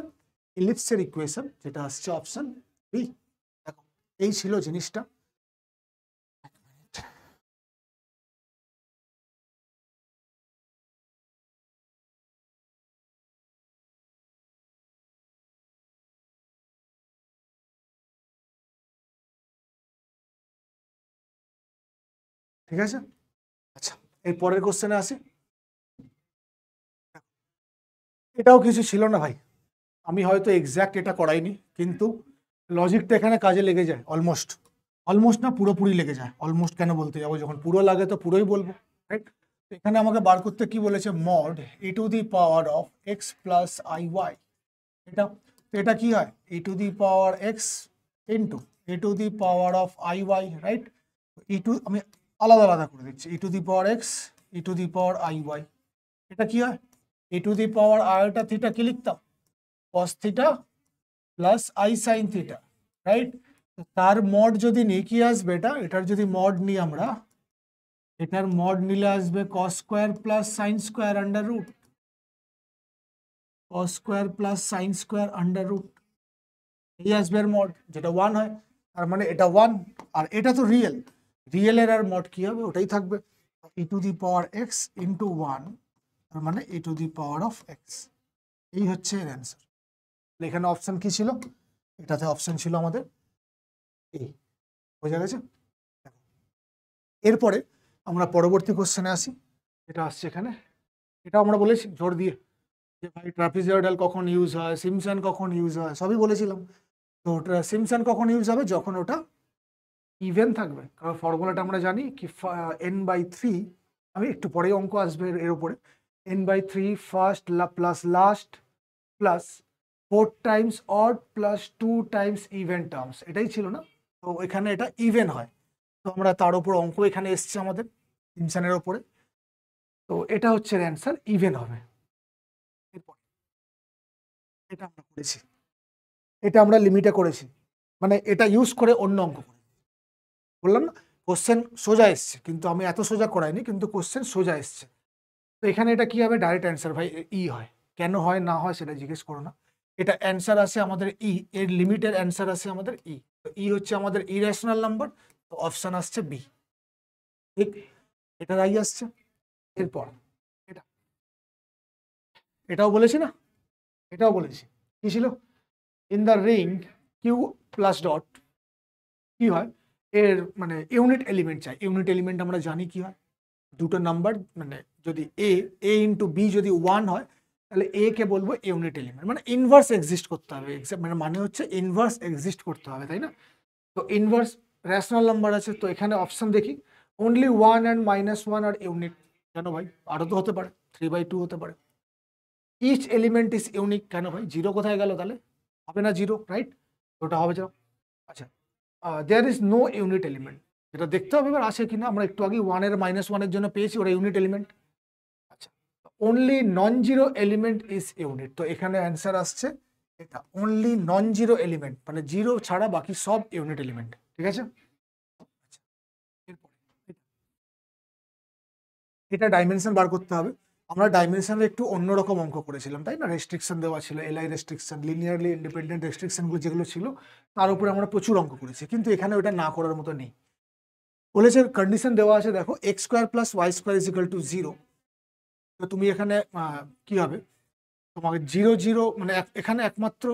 ইলিপসের ইকুয়েশন, যেটা আসছে অপশন বি। দেখো এই ছিল জিনিসটা। ঠিক আছে। আচ্ছা, এর পরের কোশ্চেনে আসি। এটাও কিছু ছিল না ভাই, আমি হয়তো এক্স্যাক্ট এটা করাইনি, কিন্তু লজিকটা এখানে কাজে লেগে যায়। অলমোস্ট, অলমোস্ট না পুরোপুরি লেগে যায়। অলমোস্ট কেন বলতে যাবো, যখন পুরো লাগে তো পুরোই বলবো, রাইট? এখানে আমাকে বার করতে কি বলেছে, mod e to the power of x plus i y. এটা তো এটা কি হয়, e to the power x into e to the power of i y, right? আমি আলাদা আলাদা করে দিচ্ছি, e to the power x, e to the power i y. এটা কি হয়, e to the power iota theta কি লিখতাম, cos theta plus i sine theta, right? তার মড যদি নিই কি আসবে, এটার যদি মড নিই আমরা, এটার মড নিলে আসবে cos square plus sine square under root, cos square plus sine square under root, এই আসবে এর মড, যেটা 1 হয়। তার মানে এটা 1, আর এটা তো রিয়েল, রিয়েলের আর মড কি হবে, ওটাই থাকবে, e to the power x into 1, তার মানে e to the power of x. এই হচ্ছে এর অ্যান্সার। এখানে অপশন কি ছিল, এটাতে অপশন ছিল আমাদের এই, বোঝা গেছে? এরপরে আমরা পরবর্তী কোশ্চেনে আসি, এটা আসছে এখানে। এটা আমরা বলেছি জোর দিয়ে যে ভাই ট্রাপিজয়েডাল কখন ইউজ হয়, সিমসন কখন ইউজ হয়, সবই বলেছিলাম। তো সিমসন কখন ইউজ হবে, যখন ওটা ইভেন থাকবে, কারণ ফর্মুলাটা আমরা জানি কি n/3, আমি একটু পরে অঙ্ক আসবে এর উপরে, n/3 first plus last plus 4 times odd plus 2 times even terms, এটাই ছিল না? তো এখানে এটা ইভেন হয়, তো আমরা তার উপর অঙ্ক এখানে এসছে আমাদের সিমসনের ওপরে, তো এটা হচ্ছে অ্যান্সার, ইভেন হবে। এরপর এটা আমরা করেছি, এটা আমরা লিমিটে করেছি, মানে এটা ইউজ করে অন্য অঙ্ক করে, বললাম না কোশ্চেন সোজা এসছে, কিন্তু আমি এত সোজা করাইনি, কিন্তু কোশ্চেন সোজা এসছে। তো এখানে এটা কি হবে, ডাইরেক্ট অ্যান্সার ভাই ই হয়। কেন হয় না হয় সেটা জিজ্ঞেস করো না, এটা অ্যান্সার আসে আমাদের ই, এর লিমিটের অ্যান্সার আসে আমাদের ই, তো ই হচ্ছে আমাদের ইরেশনাল নাম্বার, তো অপশন আসছে বি, ঠিক? এটা রাই আসছে। এরপর এটা, এটাও বলেছি না, এটাও বলেছি, কি ছিল, in the ring Q plus dot, কি হয়, এর মানে ইউনিট এলিমেন্ট চাই। ইউনিট এলিমেন্ট আমরা জানি কি হয়, দুটো নাম্বার, মানে যদি এ ইন্টু বি যদি 1 হয়, তাহলে এ কে বলবো ইউনিট এলিমেন্ট, মানে ইনভার্স এক্সিস্ট করতে হবে, মানে হচ্ছে ইনভার্স এক্সিস্ট করতে হবে, তাই না? তো ইনভার্স রেশনাল নাম্বার আছে, তো এখানে অপশন দেখি, অনলি 1 অ্যান্ড -1 আর ইউনিট, কেন ভাই, আরও তো হতে পারে, 3/2 হতে পারে। ইচ এলিমেন্ট ইজ ইউনিক, কেন ভাই, জিরো কোথায় গেল, তাহলে হবে না জিরো, রাইট? ওটা হবে যাও। আচ্ছা, there is no unit element, এটা দেখতে হবে এবার আছে কিনা, আমরা একটু আগে 1 এর -1 জন্য পেয়েছি ওরা ইউনিট এলিমেন্ট। আচ্ছা, only non zero element is unit, তো এখানে অ্যান্সার আসছে এটা, অনলি নন জিরো এলিমেন্ট, মানে জিরো ছাড়া বাকি সব ইউনিট এলিমেন্ট, ঠিক আছে? আচ্ছা, এরপরে এটা ডাইমেনশন বার করতে হবে। আমরা ডাইমেনশনের একটু অন্যরকম অঙ্ক করেছিলাম, তাই না? রেস্ট্রিকশন দেওয়া ছিল, এলআই রেস্ট্রিকশন, লিনিয়ারলি ইন্ডিপেন্ডেন্ট রেস্ট্রিকশনগুলো যেগুলো ছিল, তার উপরে আমরা প্রচুর অঙ্ক করেছি, কিন্তু এখানে ওটা না করার মতো নেই। বলেছে কন্ডিশন দেওয়া আছে, দেখো x square plus y square is equal to 0, তো তুমি এখানে কি হবে, তোমাকে 0 0, মানে এখানে একমাত্র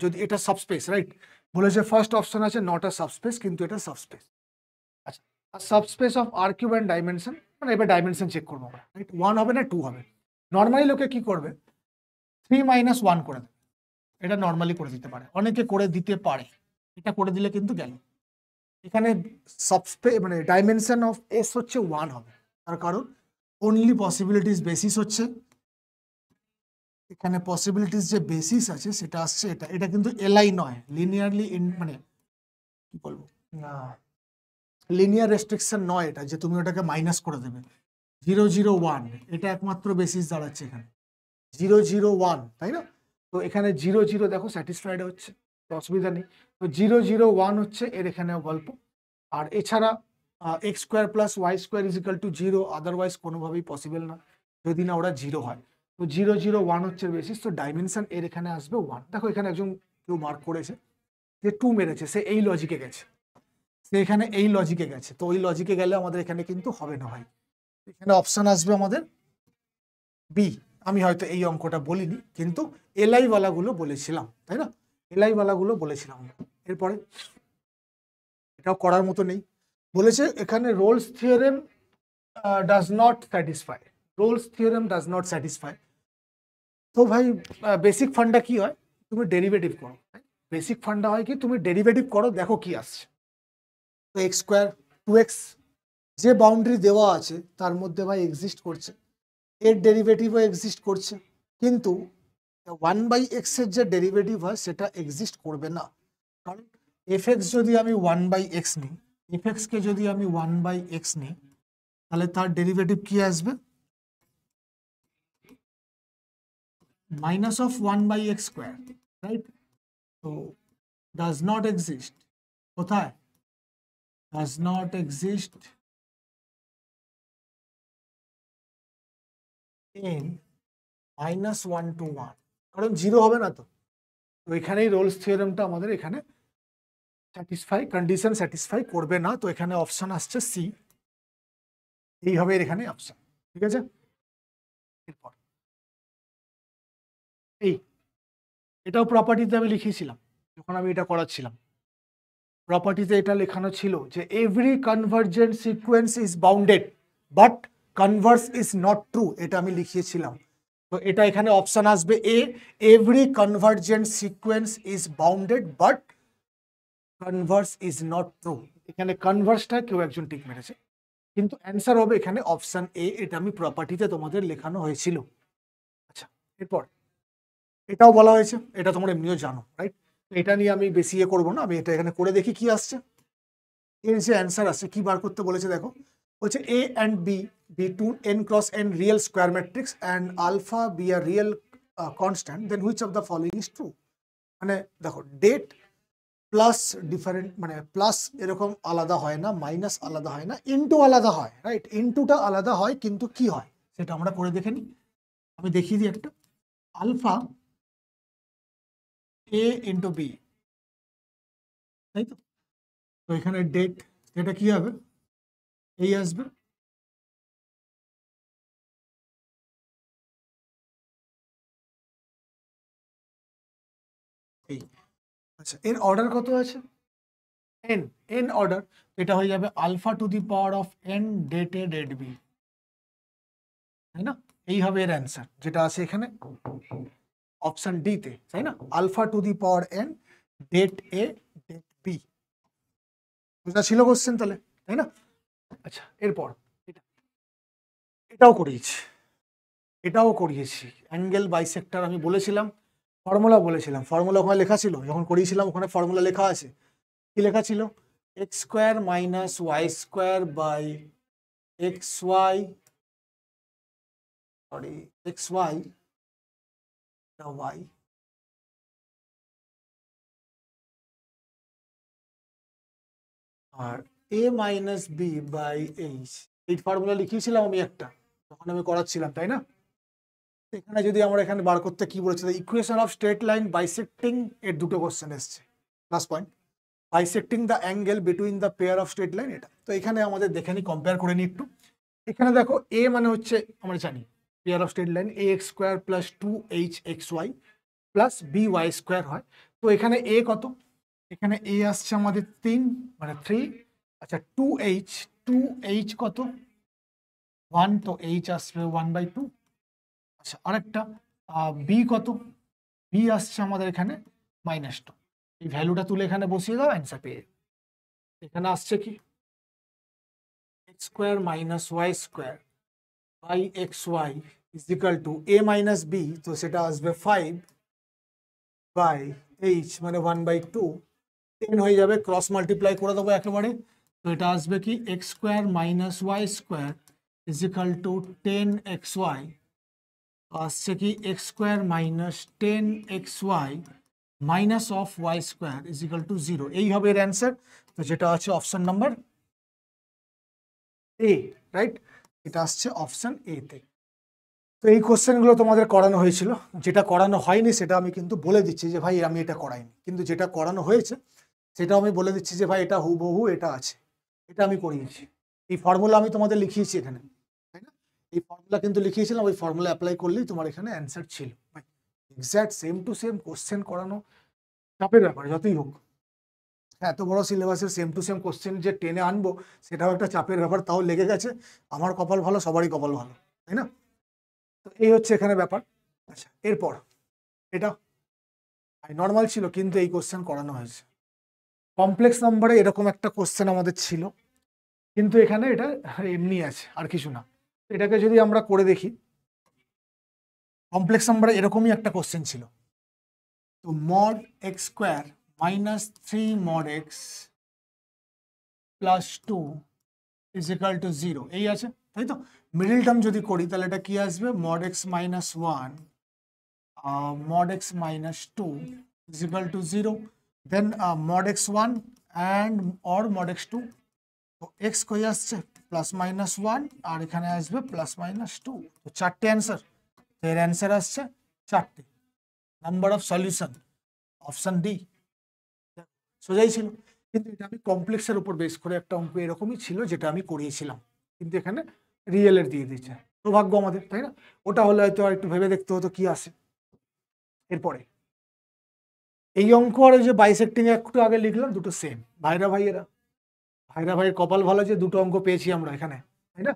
যদি এটা সাবস্পেস, রাইট? বলেছে ফার্স্ট অপশন আছে নট আ সাবস্পেস, কিন্তু এটা সাবস্পেস। আচ্ছা, subspace of R cube and dimension, মানে এবার ডাইমেনশন চেক করবো আমরা, রাইট? 1 হবে না 2 হবে, নর্মালি লোকে কি করবে, 3 - 1 করে দেবে, এটা নর্মালি করে দিতে পারে, অনেকে করে দিতে পারে, এটা করে দিলে কিন্তু গেল। এখানে মানে ডাইমেনশন অফ এস হচ্ছে 1 হবে, তার কারণ অনলি পসিবিলিটিস বেসিস হচ্ছে, এখানে পসিবিলিটিস যে বেসিস আছে সেটা আসছে এটা, এটা কিন্তু এলআই নয়, লিনিয়ারলি মানে কি বলবো, লিনিয়ার রেস্ট্রিকশন নয় এটা, যে তুমি ওটাকে মাইনাস করে দেবে। 0 0 1 এটা একমাত্র বেসিস দাঁড়াচ্ছে এখানে, 0 0 1, তাই না? তো এখানে 0 0 দেখো স্যাটিসফাইড হচ্ছে, তো অসুবিধা নেই। তো 0 0 1 হচ্ছে এর এখানেও গল্প, আর এছাড়া x square plus y square is equal to 0, otherwise কোনোভাবেই পসিবল না, যদি না ওরা 0 হয়। তো 0 0 1 হচ্ছে বেসিস, তো ডাইমেনশন এর এখানে আসবে 1। দেখো এখানে একজন কেউ মার্ক করেছে যে 2 মেরেছে, সে এই লজিকে গেছে, সে এখানে এই লজিকে গেছে, তো ওই লজিকে গেলে আমাদের এখানে কিন্তু হবে না ভাই, এখানে অপশন আসবে আমাদের বি। আমি হয়তো এই অঙ্কটা বলিনি, কিন্তু এলআই ওয়ালাগুলো বলেছিলাম, তাই না? এলআই ওয়ালাগুলো বলেছিলাম। এরপরে এটাও করার মতো নেই, বলেছে এখানে Rolle's theorem does not satisfy, Rolle's theorem does not satisfy. তো ভাই বেসিক ফান্ডা কি হয়, তুমি ডেরিভেটিভ করো। বেসিক ফান্ডা হয় কি তুমি ডেরিভেটিভ করো, দেখো কি আসছে। তো এক্স স্কোয়ার 2x যে বাউন্ডারি দেওয়া আছে তার মধ্যে ভাই এক্সিস্ট করছে, এর ডেরিভেটিভও এক্সিস্ট করছে, কিন্তু 1/x এর যে ডেরিভেটিভ হয় সেটা এক্সিস্ট করবে না। কারণ fx যদি আমি 1/x নিই, fx কে যদি আমি 1/x নিই, তাহলে তার ডেরিভেটিভ কি আসবে, minus of 1/x square, right? তো ডাজ নট এক্সিস্ট কোথায়, does not exist in -1 to 1, কারণ 0 হবে না। তো এখানেই রোলস থিওরেমটা আমাদের এখানে স্যাটিসফাই, কন্ডিশন স্যাটিসফাই করবে না। তো এখানে অপশন আসছে সি, এই হবে এখানে অপশন। ঠিক আছে, এরপর এটাও প্রপার্টিতে আমি লিখিয়েছিলাম যখন আমি এটা করাচ্ছিলাম। প্রপার্টিতে এটা লেখানো ছিল যে every convergent sequence is bounded but converse is not true, এটা আমি লিখিয়েছিলাম। তো এটা এখানে অপশন আসবে A, every convergent sequence is bounded but converse is not true. এখানে কনভার্সটা কেউ একজন টিক মেরেছে, কিন্তু অ্যান্সার হবে এখানে অপশন এ, এটা আমি প্রপার্টিতে তোমাদের লেখানো হয়েছিল। আচ্ছা, এরপর এটাও বলা হয়েছে, এটা তোমরা এমনিও জানো, রাইট? এটা নিয়ে আমি বেশি ইয়ে করবো না, আমি এটা এখানে করে দেখি কি আসছে। এর যে অ্যান্সার আসছে কি বার করতে বলেছে দেখো, বলছে A and B be to n cross n real square matrix and alpha be a real constant, then which of the following is true. মানে দেখো ডেট প্লাস ডিফারেন্ট, মানে প্লাস এরকম আলাদা হয় না, মাইনাস আলাদা হয় না, ইনটু আলাদা হয়, রাইট? ইনটুটা আলাদা হয়, কিন্তু কি হয় সেটা আমরা করে দেখে নিই। আমি দেখিয়ে দিই একটা, আলফা এ ইন্টু বি, তাই তো? তো এখানে ডেট, এটা কি হবে, এই আসবে, এই। আচ্ছা, এর অর্ডার কত আছে, এন, এন অর্ডার। এটা হয়ে যাবে alpha to the power of n det a det b, তাই না? এই হবে এর অ্যান্সার, যেটা আছে এখানে অপশন ডি তে, তাই না? Alpha to the power n det a det b, এটা ছিল কোশ্চেন তাহলে, তাই না? আচ্ছা, এরপর এটাও করিয়েছি, এটাও করিয়েছি। অ্যাঙ্গেল বাইসেক্টর আমি বলেছিলাম, ফর্মুলা বলেছিলাম, ফর্মুলা ওখানে লেখা ছিল যখন করিয়েছিলাম, ওখানে ফর্মুলা লেখা আছে। কি লেখা ছিল, x square minus Y square by x y, sorry x y y আর a minus b by h, এই ফর্মুলা লিখিয়েছিলাম আমি একটা, তখন আমি করাচ্ছিলাম, তাই না? এখানে যদি আমরা এখানে বার করতে কি বলেছে, ইকুয়েশন অফ স্ট্রেট লাইন বাইসেক্টিং, এর দুটো কোশ্চেন এসছে, plus point, বাইসেক্টিং the angle between the pair of straight line, এটা। তো এখানে আমাদের দেখে নিই, কম্পেয়ার করে নিই একটু। এখানে দেখো এ মানে হচ্ছে আমরা জানি pair of straight line A x square plus 2h xy plus by square হয়। তো এখানে এ কত, এখানে এ আসছে আমাদের 3 মানে 3। আচ্ছা 2h কত 1, তো h আসবে 1/2। আচ্ছা আরেকটা বি কত, বি আসছে আমাদের এখানে -2, এই ভ্যালুটা তুলে এখানে বসিয়ে দাও, অ্যান্সার পেয়ে যাবে। এখানে আসছে কি x square minus Y square by xy is equal to a minus b, তো সেটা আসবে 5 বাই h মানে 1/2, 10 হয়ে যাবে, ক্রস মাল্টিপ্লাই করে দেবো একেবারে। তো এটা আসবে কি x square minus Y square is equal to 10xy, আসছে কি x square minus 10xy minus of y square is equal to 0, এই হবে এর অ্যান্সার। তো যেটা আছে অপশন নাম্বার এ, রাইট? এটা আসছে অপশন এ তে। তো এই কোশ্চেনগুলো তোমাদের করানো হয়েছিল, যেটা করানো হয়নি সেটা আমি কিন্তু বলে দিচ্ছি যে ভাই আমি এটা করাইনি, কিন্তু যেটা করানো হয়েছে সেটাও আমি বলে দিচ্ছি যে ভাই এটা হুবহু এটা আছে, এটা আমি করিয়েছি। এই ফর্মুলা আমি তোমাদের লিখিয়েছি এখানে, তাই না? এই ফর্মুলা কিন্তু লিখিয়েছিলাম, ওই ফর্মুলা অ্যাপ্লাই করলেই তোমার এখানে অ্যান্সার ছিল। ভাই exact same to same question করানো চাপের ব্যাপার, যতই হোক। এত বড় সিলেবাসের সেম টু সেম কোশ্চেন যে টেনে আনবো সেটাও একটা চাপের ব্যাপার, তাও লেগে গেছে। আমার কপাল ভালো, সবারই কপাল ভালো, তাই না? তো এই হচ্ছে এখানে ব্যাপার। আচ্ছা, এরপর এটা নর্মাল ছিল, কিন্তু এই কোশ্চেন করানো হয়েছে। কমপ্লেক্স নাম্বারে এরকম একটা কোশ্চেন আমাদের ছিল, কিন্তু এখানে এটা এমনি আছে, আর কিছু না। এটাকে যদি আমরা করে দেখি, কমপ্লেক্স নাম্বারে এরকমই একটা কোশ্চেন ছিল। তো mod x square minus 3 mod x plus 2 is equal to 0, এই আছে, তাই তো? মিডল টার্ম যদি করি তাহলে এটা কি আসবে? Mod x minus 1 mod x minus 2 is equal to 0. Then mod x1 and or mod x2. তো x কই আসছে? প্লাস মাইনাস 1, আর এখানে আসবে প্লাস মাইনাস 2। তো চারটে অ্যান্সার, এর অ্যান্সার আসছে চারটে। Number of solution option D. সোজাই ছিল, কিন্তু এটা আমি কমপ্লেক্সের উপর বেস করে একটা অঙ্ক এরকমই ছিল যেটা আমি করিয়েছিলাম, কিন্তু এখানে রিয়েলের দিয়ে দিয়েছে। সৌভাগ্য আমাদের, তাই না? ওটা হলে হয়তো আর একটু ভেবে দেখতে হতো কি আসে। এরপরে এই অঙ্ক আর ওই যে বাইসেক্টিং একটু আগে লিখলাম, দুটো সেম। ভাইরা ভাইয়ের কপাল ভালো যে দুটো অঙ্ক পেয়েছি আমরা এখানে, তাই না?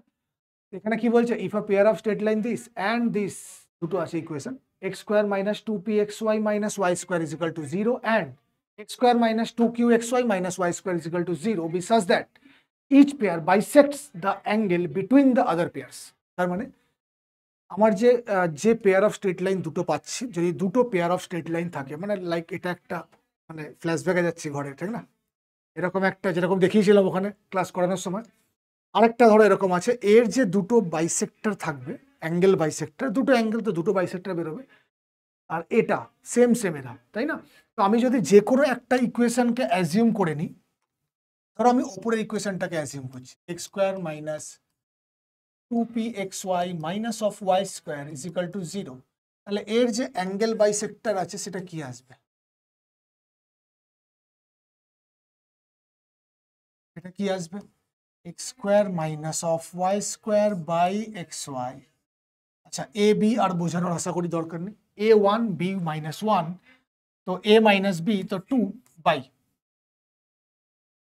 এখানে কি বলছে? If a pair of straight line this and this, দুটো আছে equation, X square minus 2p xy minus Y square is equal to 0 and X square minus 2q xy minus Y square is equal to 0 be such that each pair bisects the angle between the other pairs. তার মানে আমার যে পেয়ার অফ স্ট্রেট লাইন দুটো পাচ্ছি, যদি দুটো পেয়ার অফ স্ট্রেট লাইন থাকে, মানে লাইক এটা একটা, মানে ফ্ল্যাশব্যাকে যাচ্ছি ঘরে, ঠিক না? এরকম একটা যেরকম দেখিয়েছিলাম ওখানে ক্লাস করানোর সময়, আরেকটা ধরো এরকম আছে, এর যে দুটো বাইসেক্টর থাকবে, অ্যাঙ্গেল বাইসেক্টর, দুটো অ্যাঙ্গেল তো দুটো বাইসেক্টর বেরোবে, আর এটা সেম সেম এরা, তাই না? তো আমি যদি যে কোনো একটা ইকুয়েশনকে অ্যাজিউম করে নিই, ধরো আমি ওপরের ইকুয়েশনটাকে অ্যাজিউম করছি, x square minus 2p xy minus of y square is equal to 0, তাহলে এর যে অ্যাঙ্গেল বাইসেক্টর আছে সেটা কি আসবে? এটা কি আসবে? X square minus of y square by x y. আচ্ছা, এ বি আর বোঝানোর আশা করি দরকার নেই, a1 b-1, তো a মাইনাস বি, তো 2 বাই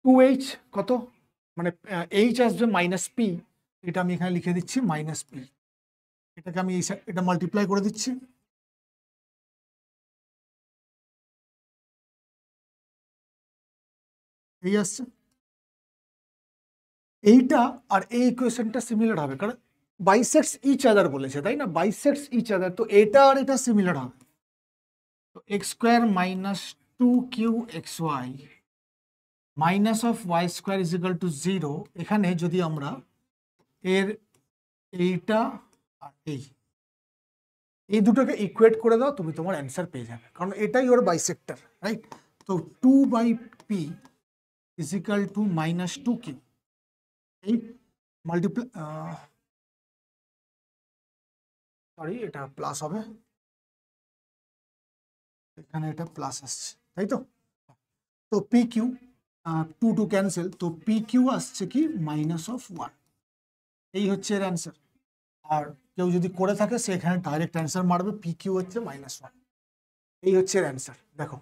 2h কত, মানে h আসবে মাইনাস পি, এটা আমি এখানে লিখে দিচ্ছি মাইনাস পি, এটাকে আমি এটা মাল্টিপ্লাই করে দিচ্ছি, এই আসছে। এইটা আর এই ইকুয়েশনটা সিমিলার হবে, কারণ বাইসেক্টস ইচ আদার বলেছে, তাই না? বাইসেক্টস ইচ আদার, তো এটা আর এটা সিমিলার হবে। তো x square minus 2q xy minus of y square is equal to 0, এখানে যদি আমরা এর এইটা আর এই দুটোকে ইকুয়েট করে দাও, তুমি তোমার অ্যান্সার পেয়ে যাবে, কারণ এটাই ওর বাইসেক্টর, রাইট? তো 2/p is equal to minus 2q, এই মাল্টিপ্লাই, সরি এটা প্লাস হবে, এখানে এটা প্লাস আসছে, তাই তো? তো পি কিউ, 2 ক্যান্সেল, তো পি কিউ আসছে কি মাইনাস অফ 1, এই হচ্ছে এর অ্যান্সার। আর কেউ যদি করে থাকে সে এখানে ডাইরেক্ট অ্যান্সার মারবে, পি কিউ হচ্ছে -1, এই হচ্ছে এর অ্যান্সার। দেখো,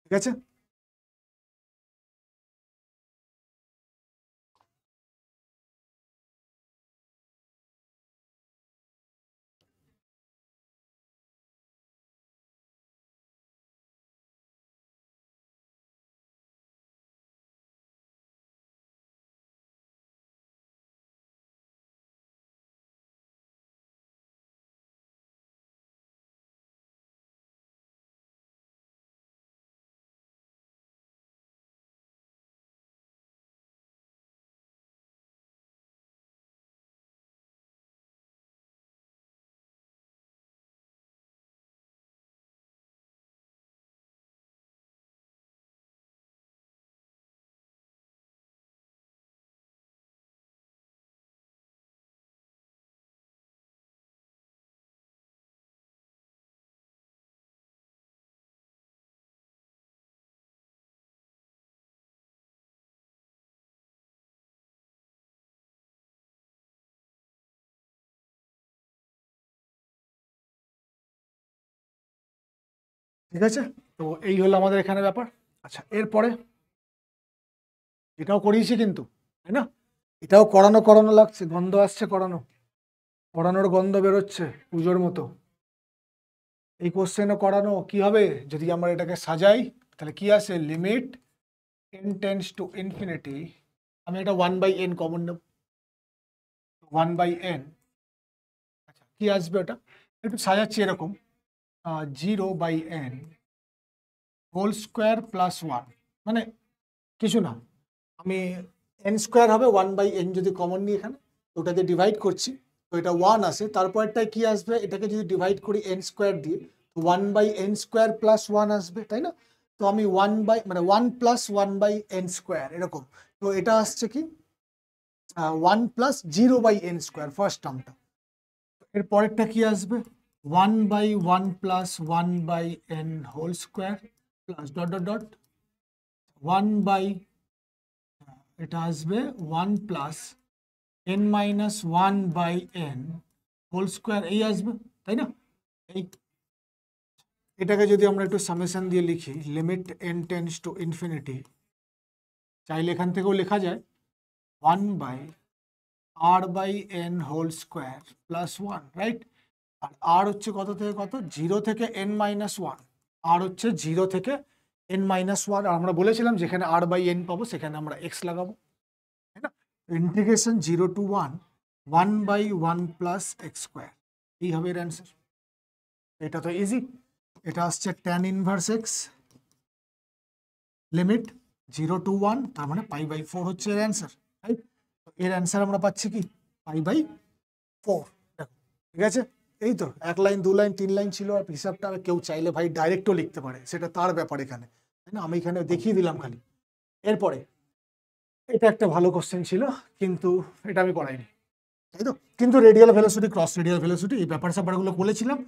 ঠিক আছে? ঠিক আছে, তো এই হলো আমাদের এখানে ব্যাপার। আচ্ছা, এরপরে এটাও করিয়েছি কিন্তু, তাই না? এটাও করানো করানো লাগছে, গন্ধ আসছে করানোর গন্ধ বেরোচ্ছে পুজোর মতো। এই কোশ্চেনও করানো কি হবে যদি আমরা এটাকে সাজাই, তাহলে কি আসে, limit n tends to infinity, আমি এটা 1/n কমন নেব, 1/n। আচ্ছা কি আসবে ওটা, একটু সাজাচ্ছি এরকম, 0/n হোল স্কোয়ার প্লাস 1, মানে কিছু না, আমি n স্কোয়ার হবে 1/n যদি কমন নিই এখানে, তো ওটাতে ডিভাইড করছি, তো এটা 1 আসে, তারপরটায় কি আসবে, এটাকে যদি ডিভাইড করি n স্কোয়ার দিয়ে, তো 1/n স্কোয়ার প্লাস 1 আসবে, তাই না? তো আমি 1 প্লাস 1/n স্কোয়ার এরকম, তো এটা আসছে কি 1 প্লাস 0/n স্কোয়ার ফার্স্ট টার্মটা। এর পরেরটা কি আসবে, 1/1 plus 1/n whole square plus dot dot dot 1 এটা আসবে 1 plus n minus 1/n whole square, এই আসবে, তাই না? এই এটাকে যদি আমরা একটু সামেশন দিয়ে লিখি, limit n tends to infinity, চাইলে এখান থেকেও লেখা যায় 1/r/n whole square plus 1, right? আর r হচ্ছে কত থেকে কত, 0 থেকে n মাইনাস 1, r হচ্ছে 0 থেকে n মাইনাস 1, আর আমরা বলেছিলাম যেখানে r/n পাবো সেখানে আমরা x লাগাবো, তাই না? Integration 0 to 1, 1/1 plus x square, এই হবে এর অ্যান্সার। এটা তো ইজি, এটা আসছে tan inverse x, limit 0 to 1, তার মানে π/4 হচ্ছে এর অ্যান্সার, রাইট? এর অ্যান্সার আমরা পাচ্ছি কি π/4, দেখো ঠিক আছে। এই তো 1 লাইন 2 লাইন 3 লাইন ছিল, আর হিসাবটা কেউ চাইলে ভাই ডাইরেক্টও লিখতে পারে, সেটা তার ব্যাপার এখানে, তাই না? আমি এখানে দেখিয়ে দিলাম খালি। এরপরে এটা একটা ভালো কোশ্চেন ছিল, কিন্তু এটা আমি করাইনি, তাই তো? কিন্তু radial velocity, cross radial velocity, এই ব্যাপার স্যাপারগুলো বলেছিলাম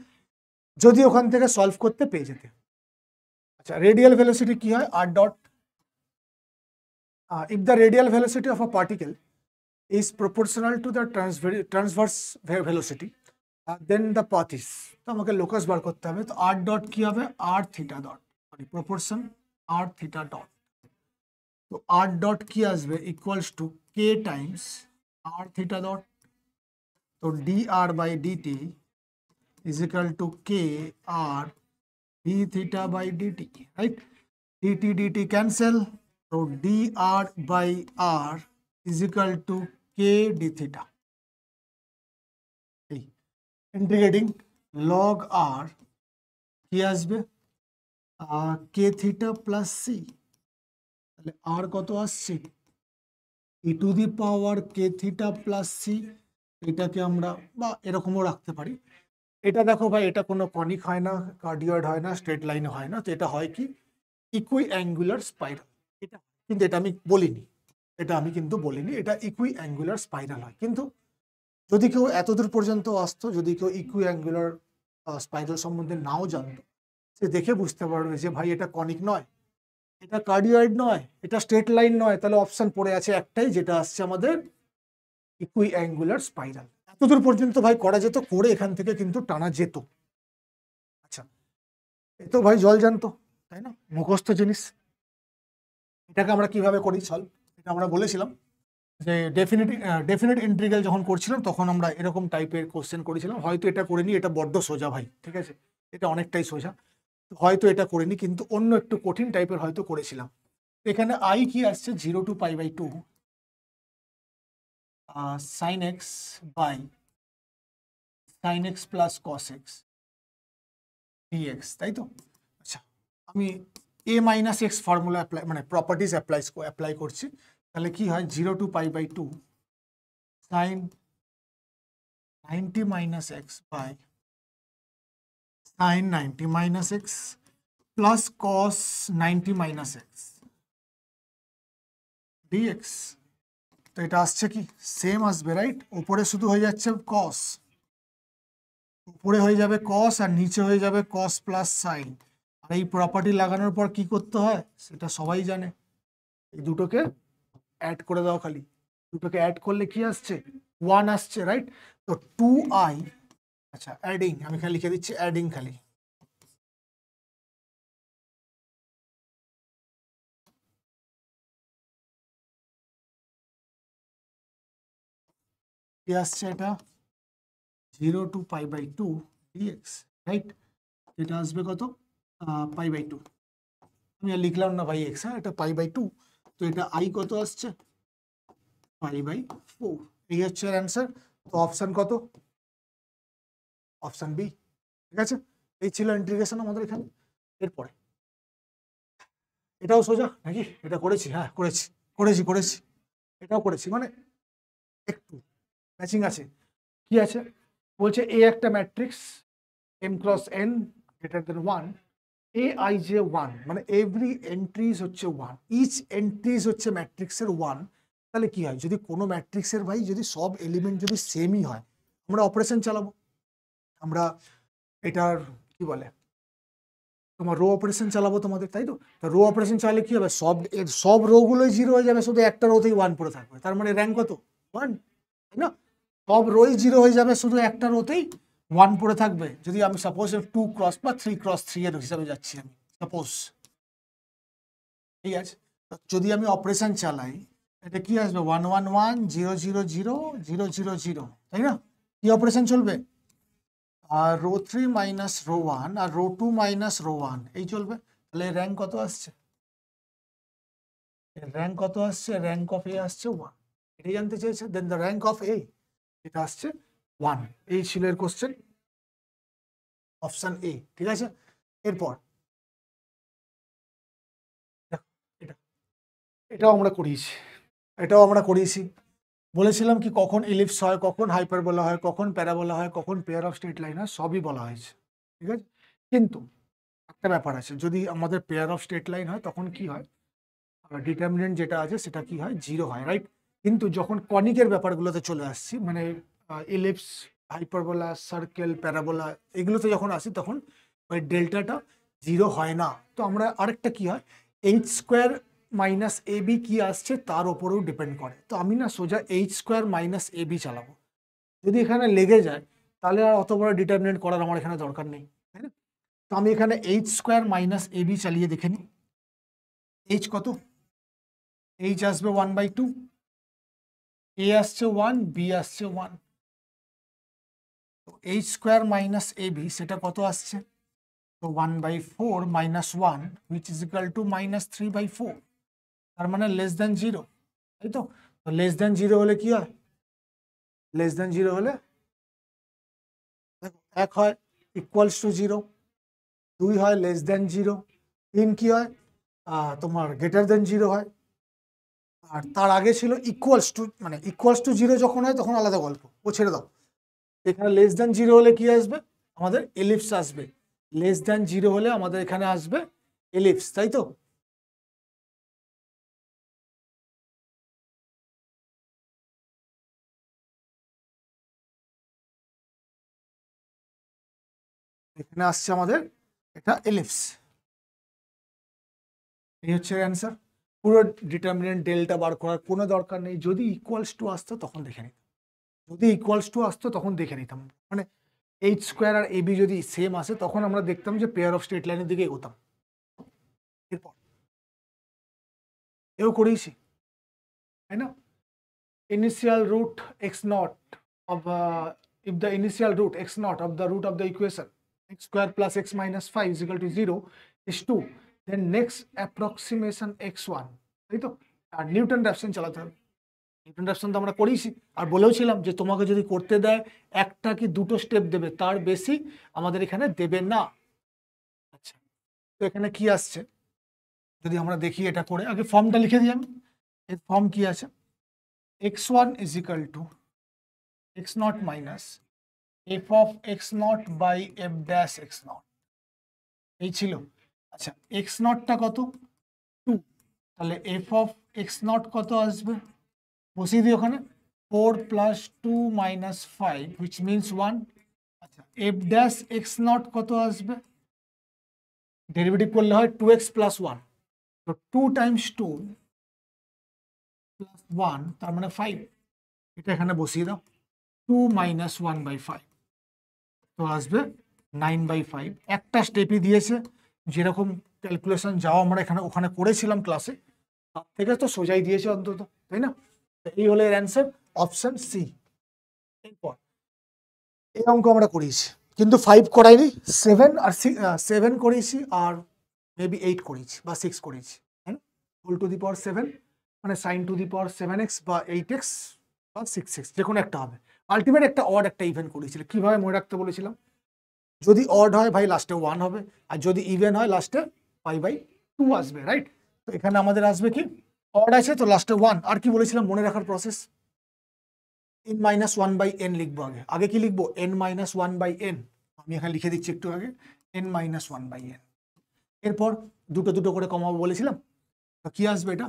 যদি ওখান থেকে সলভ করতে পেয়ে যেতে। আচ্ছা রেডিয়াল ভেলোসিটি কি হয়, r dot, if the radial velocity of a particle is proportional to the transverse velocity, then the path is, তো আমাকে লোকাস বার করতে হবে, তো r ডট কি হবে, r theta dot, sorry proportion r theta dot, তো r ডট কি আসবে, equals to k Times r theta dot, তো dr/dt is equal to k r d theta by dt, right? dt cancel, so dr/r is equal to k d theta, integrating log r কি আসবে, k theta plus c, তাহলে r কত আসছে, e to the power k theta plus c, এটাকে আমরা বা এরকমও রাখতে পারি। এটা দেখো ভাই, এটা কোনো কনিক হয় না, কার্ডিয়য়েড হয় না, স্ট্রেট লাইন হয় না, তো এটা হয় কি ইকুই অ্যাঙ্গুলার স্পাইরাল, এটা কিন্তু এটা আমি বলিনি, এটা ইকুই অ্যাঙ্গুলার স্পাইরাল হয়। কিন্তু যদি কেউ এতদূর পর্যন্ত আসতো, যদি কেউ ইকুই অ্যাঙ্গুলার স্পাইরাল সম্বন্ধে নাও জানতো, সে দেখে বুঝতে পারবে যে ভাই এটা কনিক নয়, এটা কার্ডিয়য়েড নয়, এটা স্ট্রেট লাইন নয়, তাহলে অপশন পড়ে আছে একটাই, যেটা আসছে আমাদের ইকুই অ্যাঙ্গুলার স্পাইরাল। এতদূর পর্যন্ত ভাই করা যেত, করে এখান থেকে কিন্তু টানা যেত। আচ্ছা এ তো ভাই জল জানতো, তাই না, মুখস্থ জিনিস। এটাকে আমরা কিভাবে করি সলভ, এটা আমরা বলেছিলাম যে ডেফিনিট ইন্টিগ্রাল যখন করছিলাম তখন আমরা এরকম টাইপের কোশ্চেন করেছিলাম, হয়তো এটা করে নি, এটা বড্ড সোজা ভাই, ঠিক আছে, এটা অনেকটাই সোজা, হয়তো এটা করিনি, কিন্তু অন্য একটু কঠিন টাইপের হয়তো করেছিলাম। এখানে আই কি আসছে, 0 to π/2 sin x by sin x plus cos x dx, তাই তো? আচ্ছা আমি a minus x formula apply, মানে প্রপার্টিজ অ্যাপ্লাই করছি, তাহলে কি হয়, 0 to π/2 sin 90 minus x by sin 90 minus x plus cos 90 minus x dx, তো এটা আসছে কি সেম আসবে, রাইট? উপরে শুধু হয়ে যাচ্ছে cos, উপরে হয়ে যাবে cos আর নিচে হয়ে যাবে cos প্লাস সাইন, আর এই প্রপার্টি লাগানোর পর কি করতে হয় সেটা সবাই জানে, এই দুটোকে অ্যাড করে দাও, খালি দুটোকে অ্যাড করলে কি আসছে, 1 আসছে, রাইট? তো 2i, আচ্ছা অ্যাডিং, আমি খালি লিখে দিচ্ছি অ্যাডিং খালি, কি আসছে এটা 0 to π/2 dx, রাইট? এটা আসবে কত π/2, আমি আর লিখলাম না ভাই এক্স, হ্যাঁ এটা π/2, তো এটা আই কত আসছে π/4, এই হচ্ছে এর অ্যান্সার। তো অপশন কত? Option b. ঠিক আছে, এই ছিল ইন্টিগ্রেশন আমাদের এখানে। এরপরে এটাও সোজা নাকি? এটা করেছি, হ্যাঁ করেছি করেছি করেছি, এটাও করেছি, মানে একটু ম্যাচিং আছে। কি আছে বলছে, এ একটা matrix m cross n greater than 1, A I যে 1, মানে এভরি এন্ট্রিজ হচ্ছে 1, ইচ এন্ট্রিজ হচ্ছে ম্যাট্রিক্সের 1। তাহলে কি হয়, যদি কোনো ম্যাট্রিক্সের ভাই যদি সব এলিমেন্ট যদি সেমই হয়, আমরা অপারেশন চালাবো, আমরা এটার কি বলে তোমার রো অপারেশন চালাবো তোমাদের, তাই তো? রো অপারেশন চালালে কি হবে, সব রো গুলোই 0 হয়ে যাবে, শুধু একটা রোতেই 1 পড়ে থাকবে, তার মানে র্যাঙ্ক কত 1, তাই না? সব রোই 0 হয়ে যাবে, শুধু একটা রোতেই 1 পড়ে থাকবে। যদি আমি সাপোজ 2 ক্রস বা 3 ক্রস 3 এর হিসাবে যাচ্ছি আমি সাপোজ, ঠিক আছে? যদি আমি অপারেশন চালাই, এটা কি আসবে 1 1 1 0 0 0 0 0 0, তাই না? কি অপারেশন চলবে, আর রো 3 মাইনাস রো 1 আর রো 2 মাইনাস রো 1 এই চলবে। তাহলে র্যাঙ্ক কত আসছে, র্যাঙ্ক কত আসছে, র্যাঙ্ক অফ এ আসছে 1, এটাই জানতে চেয়েছে। দেন দ্য র্যাঙ্ক অফ এ, এটা আসছে 1, এই ছিল এর কোশ্চেন, অপশন এ। ঠিক আছে, এরপর দেখো এটা, এটাও আমরা করিয়েছি, এটাও আমরা করিয়েছি। বলেছিলাম কি কখন ইলিপস হয়, কখন হাইপারবোলা হয়, কখন প্যারাবোলা হয়, কখন পেয়ার অফ স্ট্রেট লাইন হয়, সবই বলা হয়েছে। ঠিক আছে, কিন্তু একটা ব্যাপার আছে, যদি আমাদের পেয়ার অফ স্ট্রেট লাইন হয় তখন কি হয়, ডিটারমিনেন্ট যেটা আছে সেটা কি হয় 0 হয়, রাইট? কিন্তু যখন কনিকের ব্যাপারগুলোতে চলে আসছি, মানে ইলিপস, হাইপারবোলা, সার্কেল, প্যারাবোলা, এগুলোতে যখন আসি তখন ওই ডেল্টাটা 0 হয় না। তো আমরা আরেকটা কি হয়, H square minus A B কি আসছে তার ওপরেও ডিপেন্ড করে। তো আমি না সোজা H square minus A B চালাবো, যদি এখানে লেগে যায় তাহলে আর অত বড় ডিটারমিনেন্ট করার আমার এখানে দরকার নেই, তাই না? তো আমি এখানে H square minus A B চালিয়ে দেখে নিই, এইচ কত, এইচ আসবে 1/2, এ আসছে 1, বি আসছে 1, তো H square minus A B সেটা কত আসছে, তো 1/4 minus 1 which is equal two -3/4, তার মানে লেস দেন 0, তাই তো? তো লেস দেন 0 হলে কি হয়, লেস দেন 0 হলে দেখো 1 হয় ইকুয়ালস টু 0, 2 হয় লেস দেন 0, 3 কি হয় তোমার গ্রেটার দেন 0 হয়, আর তার আগে ছিল ইকুয়ালস টু, মানে ইকুয়ালস টু 0 যখন হয় তখন আলাদা গল্প, ও ছেড়ে দাও। এখানে লেস দেন 0 হলে কি আসবে, আমাদের এলিপস আসবে, লেস দেন 0 হলে আমাদের এখানে আসবে এলিপস, তাই তো? এখানে আসছে আমাদের এটা এলিপস, এই হচ্ছে অ্যান্সার। পুরো ডিটারমিনেন্ট ডেল্টা বার করার কোনো দরকার নেই, যদি ইকুয়ালস টু আসতো তখন দেখে নিতাম, যদি ইকুয়ালস টু আসতো তখন দেখে নিতাম, মানে এইচ স্কোয়ার আর এবি যদি সেম আসে তখন আমরা দেখতাম যে পেয়ার অফ স্ট্রেট লাইনের দিকে এগোতাম। এরপর এও করেইছি, তাই না? initial root x naught of if the initial root x naught of the root of the equation x square plus x minus 5 is equal to 0 is 2, then next approximation x1, তাই তো? আর নিউটন র্যাপসন চালাতে হবে, নিউটন র্যাপসন তো আমরা করেইছি, আর বলেওছিলাম যে তোমাকে যদি করতে দেয় একটা কি দুটো স্টেপ দেবে, তার বেশি আমাদের এখানে দেবে না। আচ্ছা, তো এখানে কি আসছে যদি আমরা দেখি, এটা করে আগে ফর্মটা লিখে দিই আমি, এর ফর্ম কি আছে, x1 is equal to x naught minus f of x naught by f dash x naught, এই ছিল। আচ্ছা, x নটটা কত 2, তাহলে f of x naught কত আসবে, বসিয়ে দিই ওখানে 4 plus 2 minus 5 which means 1। আচ্ছা, f dash x naught কত আসবে, ডেরিভেটিভ করলে হয় 2x plus 1, তো 2 times 2 plus 1 তার মানে 5, এটা এখানে বসিয়ে দাও, 2 minus 1/5, তো আসবে 9/5। একটা স্টেপই দিয়েছে, যেরকম ক্যালকুলেশন যাও আমরা এখানে ওখানে করেছিলাম ক্লাসে, তার থেকে তো সোজাই দিয়েছে অন্তত, তাই না? এই হলো এর অ্যান্সার, অপশন সি। এরপর এই অঙ্ক আমরা করিয়েছি, কিন্তু 5 করাইনি, 7 করিয়েছি আর মেবি 8 করিয়েছি বা 6 করিয়েছি, হ্যাঁ, হোল টু দি পাওয়ার 7 মানে sign two the power 7x বা 8x বা 6x যে কোনো একটা হবে। আলটিমেট একটা অড একটা ইভেন করিয়েছিল। কিভাবে মনে রাখতে বলেছিলাম? যদি অড হয় ভাই লাস্টে 1 হবে, আর যদি ইভেন হয় লাস্টে π/2 আসবে, রাইট? তো এখানে আমাদের আসবে কি, অড আছে তো লাস্টে 1। আর কি বলেছিলাম মনে রাখার প্রসেস? n-1/n লিখবো আগে। আগে কি লিখবো? n-1/n। আমি এখানে লিখে দিচ্ছি একটু আগে, n-1/n। এরপর দুটো দুটো করে কমাবো বলেছিলাম, তো কি আসবে এটা?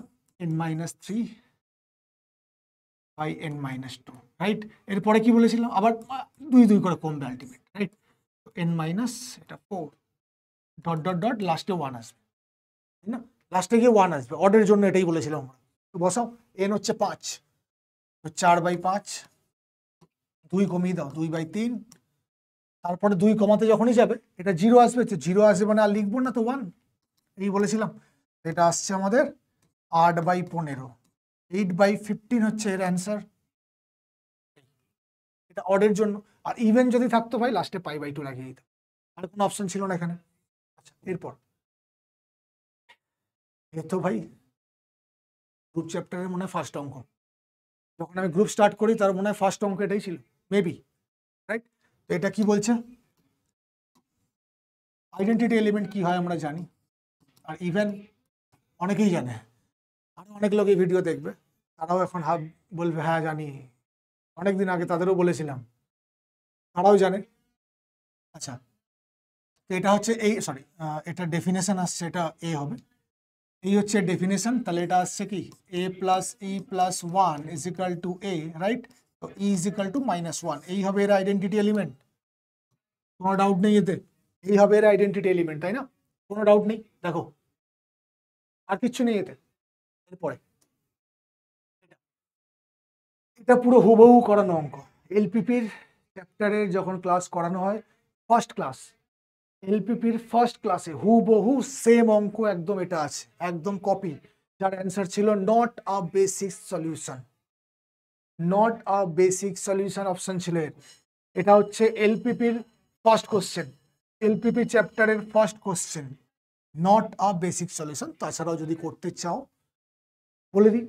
n-3/n-2, right? এরপরে কি বলেছিলাম? আবার 2 করে কমবে আলটিমেট, রাইট? তো n- এটা 4 ডট ডট ডট লাস্টে 1 আসবে, তাই না? লাস্টে গিয়ে 1 আসবে, অর্ডের জন্য এটাই বলেছিলাম আমরা। তো বসাও, n হচ্ছে 5, তো 4/5, 2 কমিয়ে দাও 2/3, তারপরে 2 কমাতে যখনই যাবে এটা 0 আসবে, তো 0 আসবে মানে আর লিখবো না, তো 1 এই বলেছিলাম। এটা আসছে আমাদের 8/15, 8/15 হচ্ছে এর অ্যান্সার। এটা অডের জন্য। আর ইভেন যদি থাকতো ভাই লাস্টে π/2 লাগিয়ে দিতাম, আর কোনো অপশন ছিল না এখানে। আচ্ছা, এরপর এ তো ভাই গ্রুপ চ্যাপ্টারের মনে হয় ফার্স্ট অঙ্ক। যখন আমি গ্রুপ স্টার্ট করি তার মনে হয় ফার্স্ট অঙ্ক এটাই ছিল মেবি, রাইট? তো এটা কি বলছে? আইডেন্টিটি এলিমেন্ট কি হয় আমরা জানি, আর ইভেন অনেকেই জানে, আরো অনেক লোক এই ভিডিও দেখবে, তারাও এখন বলবে হ্যাঁ জানি, অনেকদিন আগে তাদেরও বলেছিলাম, তারাও জানে। আচ্ছা, তো এটা হচ্ছে এই সরি, এটা ডেফিনেশন আসছে, এটা এ হবে, এই হচ্ছে ডেফিনেশন। তাহলে এটা আসছে কি, a + e + 1 = a, রাইট? তো e = -1, এই হবে এর আইডেন্টিটি এলিমেন্ট। কোনো ডাউট নেই এতে, এই হবে এর আইডেন্টিটি এলিমেন্ট, তাই না? কোনো ডাউট নেই, দেখো আর কিচ্ছু নেই এতে। এরপরে এটা পুরো হুবহু করানো অঙ্ক, এলপিপির চ্যাপ্টারের যখন ক্লাস করানো হয় ফার্স্ট ক্লাস, এলপিপির ফার্স্ট ক্লাসে হুবহু সেম অঙ্ক একদম এটা আছে, একদম কপি, যার অ্যান্সার ছিল not a basic solution, not a basic solution option ছিল এর। এটা হচ্ছে এলপিপির ফার্স্ট কোশ্চেন, এলপিপি চ্যাপ্টারের first question, not a basic solution. তাছাড়াও যদি করতে চাও বলে দিই,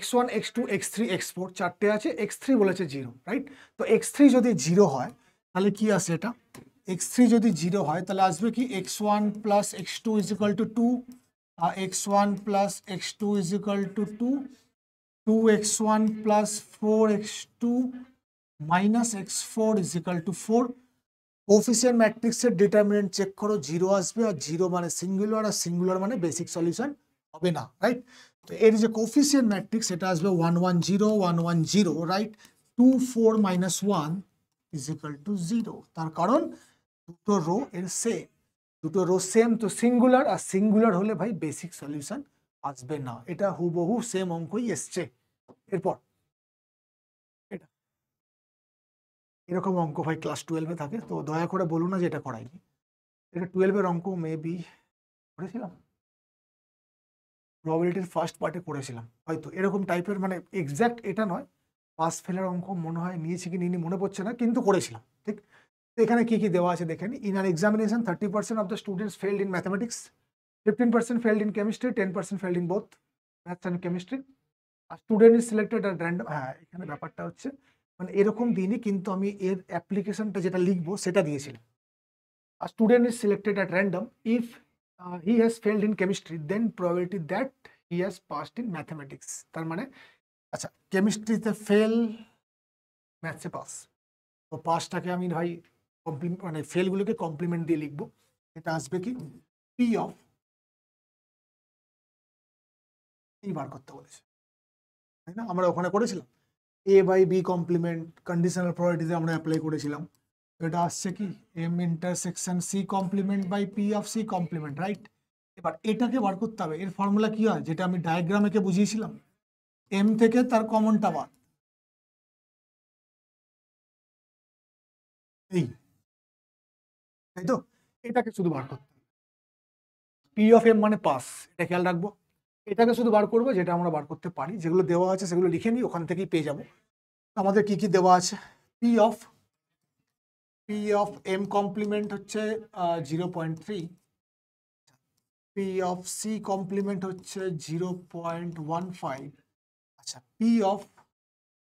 x1 x2 x3 x4 চারটে আছে, x3 বলেছে 0, রাইট? তো x3 যদি 0 হয় তাহলে কি আসে এটা? x3 যদি 0 হয় তাহলে আসবে কি, x1 + x2 = 2, x1 + x2 = 2, 2x1 + 4x2 - x4 = 4। Coefficient ম্যাট্রিক্সের ডিটারমিনেন্ট চেক করো, 0 আসবে, আর 0 মানে সিঙ্গুলার, আর সিঙ্গুলার মানে বেসিক সলিউশন হবে না, রাইট? তো এর যে কোফিসিয়েন্ট ম্যাট্রিক্স এটা আসবে 1 1 0 1 1 0, রাইট? 2 4 - 1 = 0, তার কারণ দুটো রো এর সেম, দুটো রো সেম, তো সিঙ্গুলার, আর সিঙ্গুলার হলে ভাই বেসিক সলিউশন আসবে না। এটা হুবহু সেম অঙ্কই এসছে। এরপর এটা এরকম অঙ্ক ভাই ক্লাস 12-এ থাকে, তো দয়া করে বলুন না যে এটা করাইনি। এটা 12-এর অঙ্ক মেবি করেছিলাম, প্রবাবিলিটির ফার্স্ট পার্টে করেছিলাম হয়তো, এরকম টাইপের, মানে এক্স্যাক্ট এটা নয়, পাস ফেলের অঙ্ক মনে হয় নিয়েছি কি নিইনি মনে পড়ছে না, কিন্তু করেছিলাম, ঠিক? তো এখানে কি কি দেওয়া আছে দেখে নি। In an examination 30% of the students failed in mathematics, 15% failed in chemistry, 10% failed in both maths and chemistry, a student is selected at random. হ্যাঁ, এখানে ব্যাপারটা হচ্ছে মানে এরকম দিনই, কিন্তু আমি এর অ্যাপ্লিকেশনটা যেটা লিখবো সেটা দিয়েছিলাম। A student is selected at random. If he has failed in chemistry, then probability that he has passed in mathematics. তার মানে আচ্ছা, কেমিস্ট্রিতে ফেল, ম্যাথসে পাস, তো পাসটাকে আমি ভাই মানে ফেলগুলোকে কমপ্লিমেন্ট দিয়ে লিখবো। এটা আসবে কি, পি অফ, এই বার করতে বলেছে, তাই না? আমরা ওখানে করেছিলাম a/b কমপ্লিমেন্ট, কন্ডিশনাল প্রপার্টিতে আমরা অ্যাপ্লাই করেছিলাম। এটা আসছে কি, m∩c complement by p of c complement, right? এবার এটাকে বার করতে হবে। এর ফর্মুলা কি হয়, যেটা আমি ডায়াগ্রামে কে বুঝিয়েছিলাম, m থেকে তার কমনটা বাদ, এই, তাই তো? এটাকে শুধু বার করতে হবে। p অফ m মানে পাস, এটা খেয়াল রাখবো। এটাকে শুধু বার করবো, যেটা আমরা বার করতে পারি, যেগুলো দেওয়া আছে সেগুলো লিখে নিই, ওখান থেকেই পেয়ে যাবো। আমাদের কি কি দেওয়া আছে, পি অফ এম কমপ্লিমেন্ট হচ্ছে 0.3, পি অফ সি কমপ্লিমেন্ট হচ্ছে 0.15, আচ্ছা p of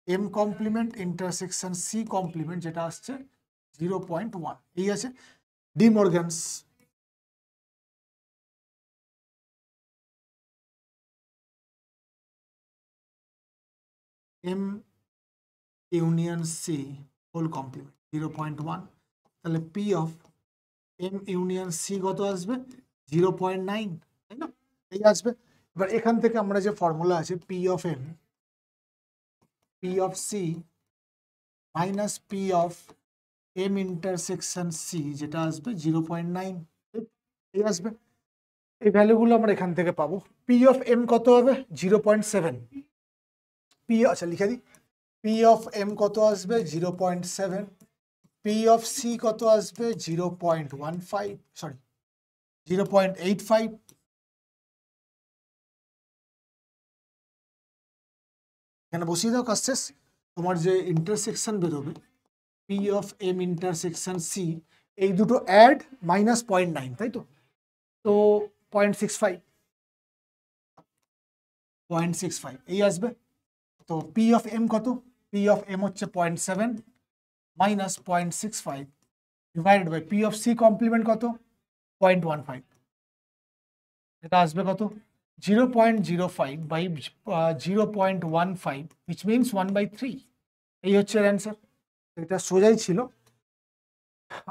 m complement intersection c complement যেটা আসছে 0.1, এই আছে De Morgan's. M union c whole complement 0.1, তাহলে p of m union c কত আসবে 0.9, তাই না, এই আসবে। এবার এখান থেকে আমরা যে ফর্মুলা আছে p of m, p of c minus p of m intersection c যেটা আসবে 0.9, এই আসবে। এই ভ্যালুগুলো আমরা এখান থেকে পাবো। পি অফ এম কত হবে 0.7, পি আচ্ছা লিখে দিই, পি অফ এম কত আসবে 0.7, পি অফ সি কত আসবে 0.15, সরি 0.85, এখানে বসিয়ে দাও কাজ শেষ। তোমার যে ইন্টারসেকশন বেরোবে p of m intersection c, এই দুটো অ্যাড মাইনাস 0.9, তাই তো, তো 0.65 এই আসবে। তো পি অফ এম কত, পি অফ এম হচ্ছে 0.7 minus 0.65 divided by p of c complement কত 0.15, এটা আসবে কত 0.05 বাই 0.15 which means 1/3, এই হচ্ছে এর অ্যান্সার। এটা সোজাই ছিল।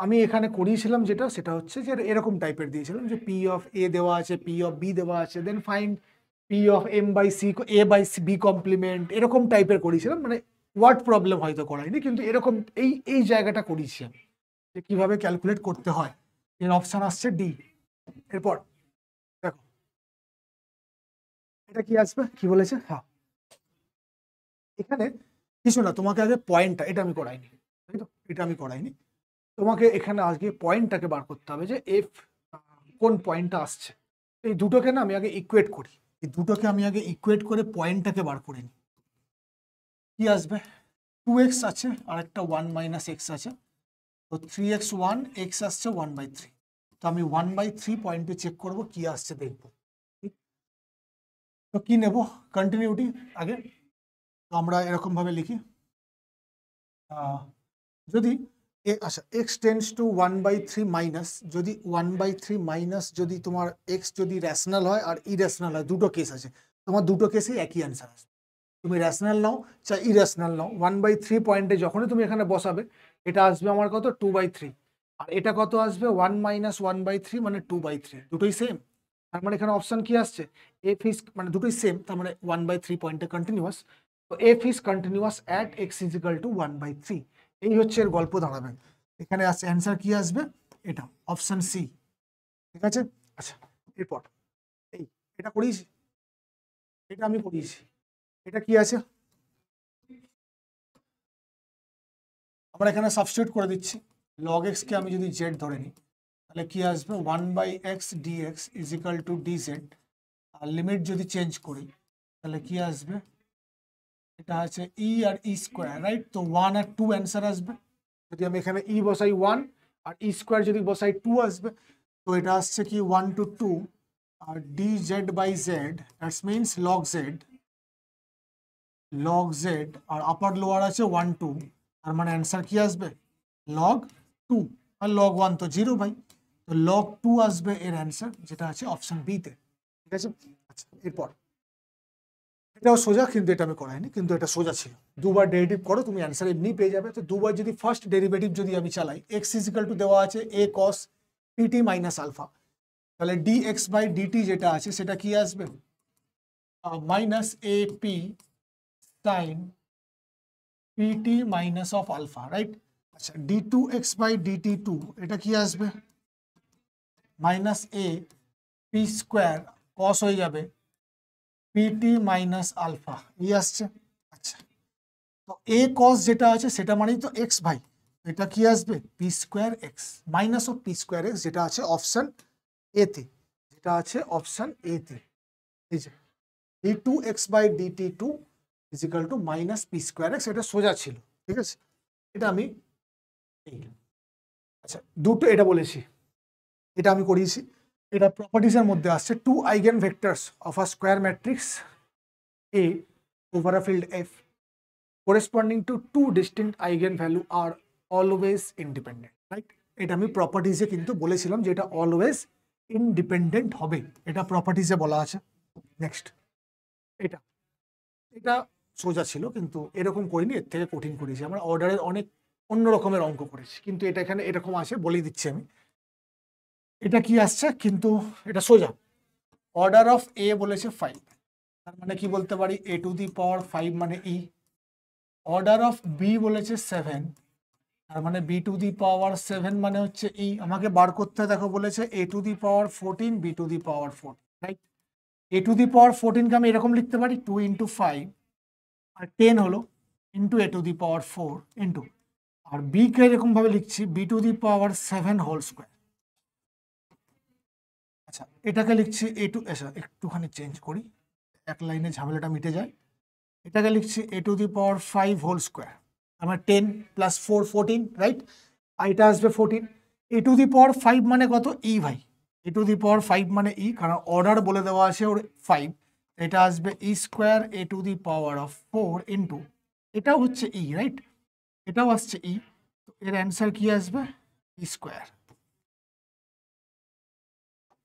আমি এখানে করিয়েছিলাম যেটা, সেটা হচ্ছে যে এরকম টাইপের দিয়েছিলাম যে পি অফ এ দেওয়া আছে, পি অফ বি দেওয়া আছে, then find p of m by c, a by b complement, এরকম টাইপের করিয়েছিলাম, মানে ওয়ার্ড প্রবলেম হয়তো করাইনি, কিন্তু এরকম এই জায়গাটা করিয়েছি আমি যে কিভাবে ক্যালকুলেট করতে হয়। এর অপশন আসছে ডি। এরপর দেখো এটা কি আসবে, কি বলেছে, হ্যাঁ এখানে কিছু না, তোমাকে আগে পয়েন্টটা, এটা আমি করাইনি, তাই তো, এটা আমি করাইনি, তোমাকে এখানে আজকে পয়েন্টটাকে বার করতে হবে যে এফ কোন পয়েন্টটা আসছে। এই দুটোকে না আমি আগে ইকুয়েট করি, এই দুটোকে আমি আগে ইকুয়েট করে পয়েন্টটাকে বার করে নিই। কি আসবে 2x আছে আর একটা 1 মাইনাস এক্স আছে, তো 3x 1 এক্স আসছে 1/3, তো আমি 1/3 পয়েন্টে চেক করব কি আসছে দেখবো। তো কি নেব, কন্টিনিউটি আগে, তো আমরা এরকম ভাবে লিখি, যদি আচ্ছা এক্স টেন্স টু 1/3 মাইনাস, যদি 1/3 মাইনাস যদি তোমার এক্স যদি র্যাশনাল হয় আর ইরেশনাল হয়, দুটো কেস আছে, তোমার দুটো কেসেই একই অ্যান্সার আসবে। তুমি র্যাশনাল নাও চাই ইরেশনাল নাও, 1/3 পয়েন্টে যখনই তুমি এখানে বসাবে এটা আসবে আমার কত 2/3, আর এটা কত আসবে 1 মাইনাস 1/3 মানে 2/3, দুটোই সেম। তার মানে এখানে অপশন কি আসছে এফ ইজ, মানে দুটোই সেম, তার মানে 1/3 পয়েন্টে কন্টিনিউয়াস, তো F is continuous at x is equal two 1/3, এই হচ্ছে এর গল্প দাঁড়াবে। এখানে আসছে অ্যান্সার কি আসবে, এটা অপশন সি, ঠিক আছে। আচ্ছা এরপর এই এটা করিয়েছি, এটা আমি করিয়েছি, এটা কি আছে আমরা এখানে সাবস্টিটিউট করে দিচ্ছি, লগ এক্স কে আমি যদি জেড ধরে নিই তাহলে কি আসবে 1/x dx is equal to d z, আর লিমিট যদি চেঞ্জ করি তাহলে কি আসবে, এটা আছে ই আর ই স্কোয়ার, রাইট, তো 1 আর 2 অ্যান্সার আসবে। যদি আমি এখানে ই বসাই 1 আর ই স্কোয়ার যদি বসাই 2 আসবে, তো এটা আসছে কি 1 to 2 আর d z by z, that's means log z আর আপার লোয়ার আছে 1 2, তার মানে অ্যান্সার কি আসবে লগ 2, আর লগ 1 তো 0 ভাই, তো লগ 2 আসবে এর অ্যান্সার, যেটা আছে অপশন বি তে, ঠিক আছে। আচ্ছা এরপর এটাও সোজা, কিন্তু এটা আমি করাইনি, কিন্তু এটা সোজা ছিল, দুবার ডেরিভেটিভ করো তুমি অ্যান্সার এমনি পেয়ে যাবে। তো দুবার যদি ফার্স্ট ডেরিভেটিভ যদি আমি চালাই, এক্স ইজিক্যাল টু দেওয়া আছে A cos P T minus alpha, তাহলে ডিএক্স বাই ডিটি যেটা আছে সেটা কি আসবে minus A P sine P T minus of alpha, right. আচ্ছা D two x by DT two এটা কি আসবে minus A P square cos হয়ে যাবে পিটি মাইনাস আলফা, এই আসছে। আচ্ছা তো এ কস যেটা আছে সেটা মানেই তো এক্স ভাই, এটা কি আসবে P square x minus of P square x, যেটা আছে অপশন এতে, যেটা আছে অপশন এতে, এই যে d two x by DT two is equal to minus p square x, এটা সোজা ছিল, ঠিক আছে। এটা আমি আচ্ছা দুটো এটা বলেছি, এটা আমি করিয়েছি। এটা প্রপার্টিজের মধ্যে আসছে, two eigen vectors of a square matrix A over a field F corresponding to two distinct eigenvalue are always independent, right? এটা আমি প্রপার্টিজে কিন্তু বলেছিলাম যে এটা অলওয়েজ ইনডিপেন্ডেন্ট হবে, এটা প্রপার্টিজে বলা আছে। নেক্সট এটা এটা সোজা ছিল কিন্তু এরকম করিনি, এর থেকে কঠিন করেছি আমরা, অর্ডারের অনেক অন্য রকমের অঙ্ক করেছি, কিন্তু এটা এখানে এরকম আসে বলে দিচ্ছি আমি। এটা কি আসছে কিন্তু এটা সোজা, অর্ডার অফ এ বলেছে 5, তার মানে কি বলতে পারি a টু দি পাওয়ার 5 মানে e। অর্ডার অফ বি বলেছে 7, তার মানে বি টু দি পাওয়ার 7 মানে হচ্ছে ই। আমাকে বার করতে দেখো বলেছে A to the power 14 B to the power 14, right? A to the power 14 কে আমি এরকম লিখতে পারি 2 ইন্টু 5 আর 10 হলো into A to the power 4 into, আর বি কে এরকম ভাবে লিখছি B to the power 7 whole square. আচ্ছা এটাকে লিখছি এ টু, আচ্ছা একটুখানি চেঞ্জ করি, এক লাইনে ঝামেলাটা মিটে যায়। এটাকে লিখছি A to the power 5 whole square, আমার 10 প্লাস 4 14, রাইট? আর এটা আসবে 14। এ টু দি পাওয়ার 5 মানে কত ই ভাই, এ টু দি পাওয়ার 5 মানে ই, কারণ অর্ডার বলে দেওয়া আছে ওর 5, এটা আসবে E square A to the power of 4 into, এটাও হচ্ছে ই, রাইট? এটাও আসছে ই, তো এর অ্যান্সার কি আসবে ই স্কোয়ার।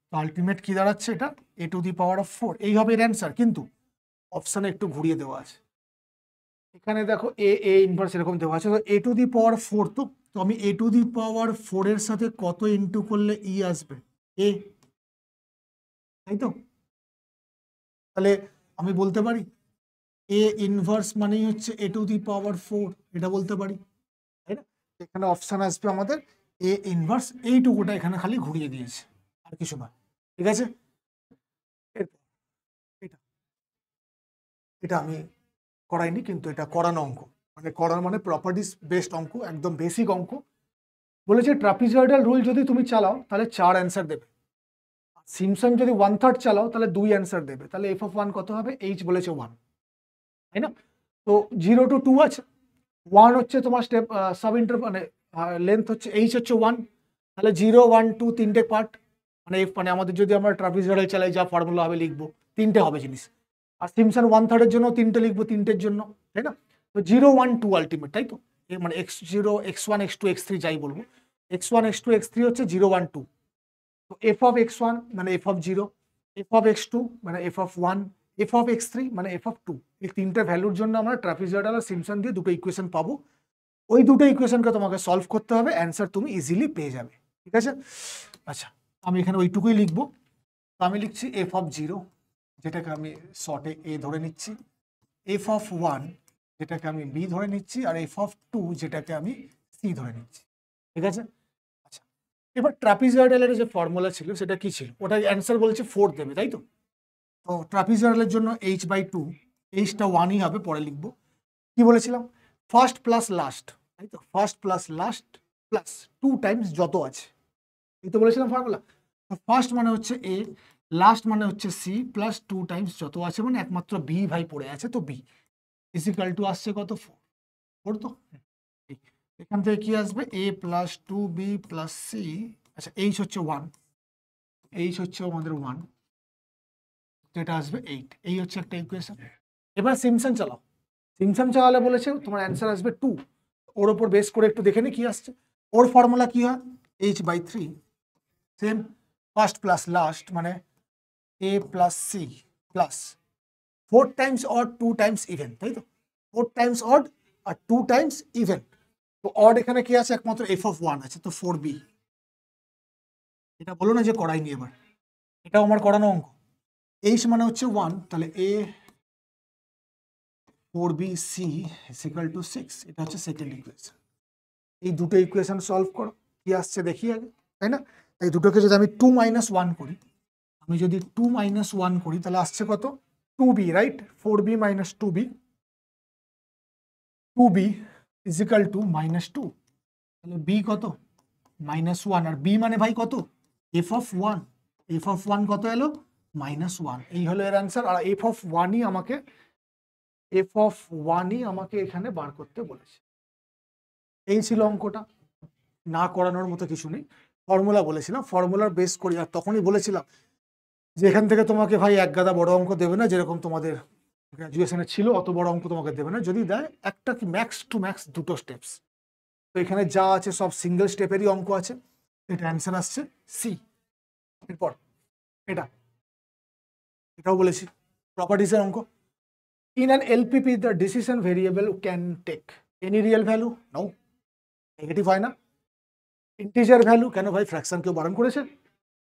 তো আলটিমেট কি দাঁড়াচ্ছে এটা এ টু দি পাওয়ার অফ 4, এই হবে এর অ্যান্সার, কিন্তু অপশানে একটু ঘুরিয়ে দেওয়া আছে। এখানে দেখো এ ইনভার্স এরকম দেওয়া আছে, তো এ টু দি পাওয়ার 4, তো আমি এ টু দি পাওয়ার 4 এর সাথে কত ইনটু করলে ই আসবে এ, তাই তো? তাহলে আমি বলতে পারি এ ইনভার্স মানেই হচ্ছে এ টু দি পাওয়ার 4, এটা বলতে পারি, তাই না? এখানে অপশান আসবে আমাদের এ ইনভার্স, এইটুকুটা এখানে খালি ঘুরিয়ে দিয়েছে, আর কিছু না, ঠিক আছে। এটা এটা আমি করাইনি, কিন্তু এটা করানো অঙ্ক, মানে করার মানে প্রপার্টিস বেসড অঙ্ক, একদম বেসিক অঙ্ক। বলেছে ট্রাপিজয়েডাল রুল যদি তুমি চালাও তাহলে 4 অ্যান্সার দেবে, সিমসন যদি 1/3 চালাও তাহলে 2 অ্যান্সার দেবে, তাহলে এফ অফ 1 কত হবে, এইচ বলেছে 1, তাই না? তো 0 to 2 আছে, 1 হচ্ছে তোমার স্টেপ সাব ইন্টার মানে লেন্থ হচ্ছে এইচ হচ্ছে 1, তাহলে 0 1 2 তিনটে পার্ট, মানে মানে আমাদের যদি আমরা ট্রাপিজয়েডাল চালাই যা ফর্মুলা হবে লিখবো, তিনটে হবে জিনিস। আর সিমসন 1/3 এর জন্য তিনটে লিখবো, তিনটের জন্য, তাই না? তো 0 1 2 আলটিমেট, তাই তো? মানে x0 x1 x2 x3 যাই বলবো, x1 x2 x3 হচ্ছে 0 1 2, তো এফ অফ x1 মানে F of 0, F of x2 মানে F of 1, F of x3 মানে এফ অফ 2, এই তিনটে ভ্যালুর জন্য আমরা ট্রাপিজয়েডাল আর সিমসন দিয়ে দুটো ইকুয়েশন পাবো। ওই দুটো ইকুয়েশনকে তোমাকে সলভ করতে হবে, অ্যান্সার তুমি ইজিলি পেয়ে যাবে, ঠিক আছে? আচ্ছা আমি এখানে ওইটুকুই লিখবো, তো আমি লিখছি এফ অফ 0, যেটাকে আমি শর্টে এ ধরে নিচ্ছি, এফ অফ 1 যেটাকে আমি বি ধরে নিচ্ছি, আর এফ অফ 2 যেটাকে আমি সি ধরে নিচ্ছি, ঠিক আছে? আচ্ছা এবার ট্রাপিজয়েডালের যে ফর্মুলা ছিল সেটা কি ছিল, ওটা অ্যান্সার বলছে 4 দেবে, তাই তো? তো ট্রাপিজয়েডালের জন্য h/2, এইচটা 1ই হবে, পরে লিখবো। কি বলেছিলাম, ফার্স্ট প্লাস লাস্ট, তাই তো? First plus last plus 2 Times যত আছে, এই তো বলেছিলাম ফর্মুলা। ফার্স্ট মানে হচ্ছে এ, লাস্ট মানে হচ্ছে সি, প্লাস 2 টাইমস যত আছে, মানে একমাত্র বি ভাই পড়ে আছে, তো বি ইজিক্যাল টু আসছে কত 4, তো এখান থেকে কি আসবে এ প্লাস 2b প্লাস সি, আচ্ছা এইচ হচ্ছে 1, এইচ হচ্ছে আমাদের 1, যেটা আসবে 8, এই হচ্ছে একটা ইকুয়েশন। এবার সিমসন চালাও, সিমসন চালালে বলেছে তোমার অ্যান্সার আসবে 2, ওর ওপর বেস করে একটু দেখে নি কি আসছে। ওর ফর্মুলা কি হয় h/3, same first plus last মানে A plus C plus 4 times odd 2 times even, তাই তো? 4 টাইমস অড আর 2 টাইমস ইভেন, তো অড এখানে কি আছে, একমাত্র এফ অফ 1 আছে, তো 4b। এটা বলো না যে করাইনি, এবার এটাও আমার করানো অঙ্ক। এইচ মানে হচ্ছে 1, তাহলে এ 4b c ইকুয়াল টু 6, এটা হচ্ছে সেকেন্ড ইকুয়েশন। এই দুটো ইকুয়েশন সলভ করো, কি আসছে দেখি আগে, তাই না? এই দুটোকে যদি আমি 2 - 1 করি, আমি যদি 2 - 1 করি তাহলে আসছে কত 2b, right? 4b - 2b, 2b is equal two -2, তাহলে b কত -1, আর b মানে ভাই কত এফ অফ 1, এফ অফ 1 কত এলো -1, এই হলো এর অ্যান্সার। আর এফ অফ 1ই আমাকে f(1)ই আমাকে এখানে বার করতে বলেছে। এই ছিল অঙ্কটা, না করানোর মতো কিছু নেই। ফর্মুলা বলেছিলাম, ফর্মুলার বেস করি, আর তখনই বলেছিলাম যে এখান থেকে তোমাকে ভাই এক গাদা বড় অঙ্ক দেবে না, যেরকম তোমাদের গ্র্যাজুয়েশনে ছিল অত বড় অঙ্ক তোমাকে দেবে না, যদি দেয় একটা কি ম্যাক্স টু ম্যাক্স দুটো স্টেপস। তো এখানে যা আছে সব সিঙ্গেল স্টেপেরই অঙ্ক আছে। এটা অ্যান্সার আসছে সি। এরপর এটাও বলেছি প্রপার্টিসের অঙ্ক। In an LPP the decision variable can take any real value, no, negative হয় না। ইন্টিজার ভ্যালু, কেন ভাই ফ্র্যাকশন কেউ বারণ করেছে?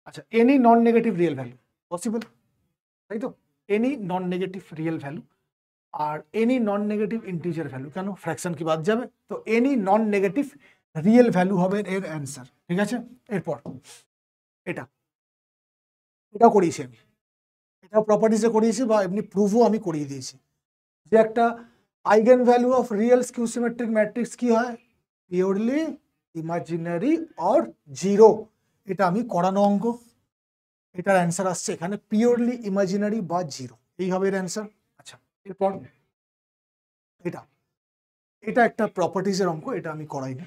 আচ্ছা, any non negative real value possible, তাই তো, any non negative real value. আর any non negative integer value, কেন ফ্র্যাকশন কি বাদ যাবে? তো any non negative real value হবে এর অ্যান্সার, ঠিক আছে। এরপর এটা এটাও করিয়েছি আমি, এটাও প্রপার্টিসে করিয়েছি, বা এমনি প্রুভও আমি করিয়ে দিয়েছি, যে একটা eigen value of real skew symmetric matrix কি হয়, পিওরলি ইমাজিনারি অর জিরো। এটা আমি করানো অঙ্ক, এটার অ্যান্সার আসছে এখানে পিওরলি ইমাজিনারি বা জিরো, এই হবে এর অ্যান্সার। আচ্ছা, এরপর এটা এটা একটা প্রপার্টিজের অঙ্ক, এটা আমি করাইনি,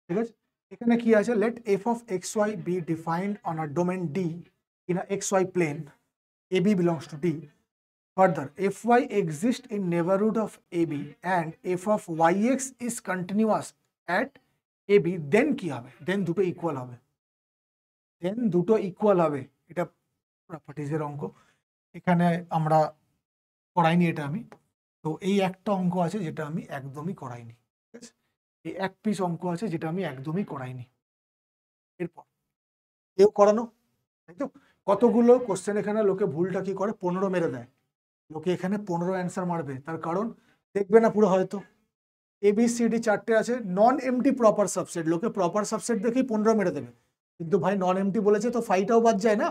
ঠিক আছে। এখানে কি আছে, let f of x y be defined on a domain d in a x y plane a b belongs to d. Further, fy exists in neighborhood of AB and f of yx is continuous at AB, then কি হবে? Then দুটো ইকুয়াল হবে, দেন দুটো ইকুয়াল হবে, এটা প্রপার্টিজের অঙ্ক। এখানে আমরা করাইনি এটা আমি, তো এই একটা অঙ্ক আছে যেটা আমি একদমই করাইনি, ঠিক আছে। এই এক পিস অঙ্ক আছে যেটা আমি একদমই করাইনি। এরপর এও করানো, তাই তো। কতগুলো কোশ্চেন এখানে লোকে ভুলটা কি করে, 15 মেরে দেয়। লোকে এখানে 15 অ্যান্সার মারবে, তার কারণ দেখবে না পুরো হয়তো। ABCD চারটে আছে, নন এমটি প্রপার সাবসেট, লোকে প্রপার সাবসেট দেখেই 15 মেরে দেবে, কিন্তু ভাই নন এমটি বলেছে তো ফাইটাও বাদ যায় না,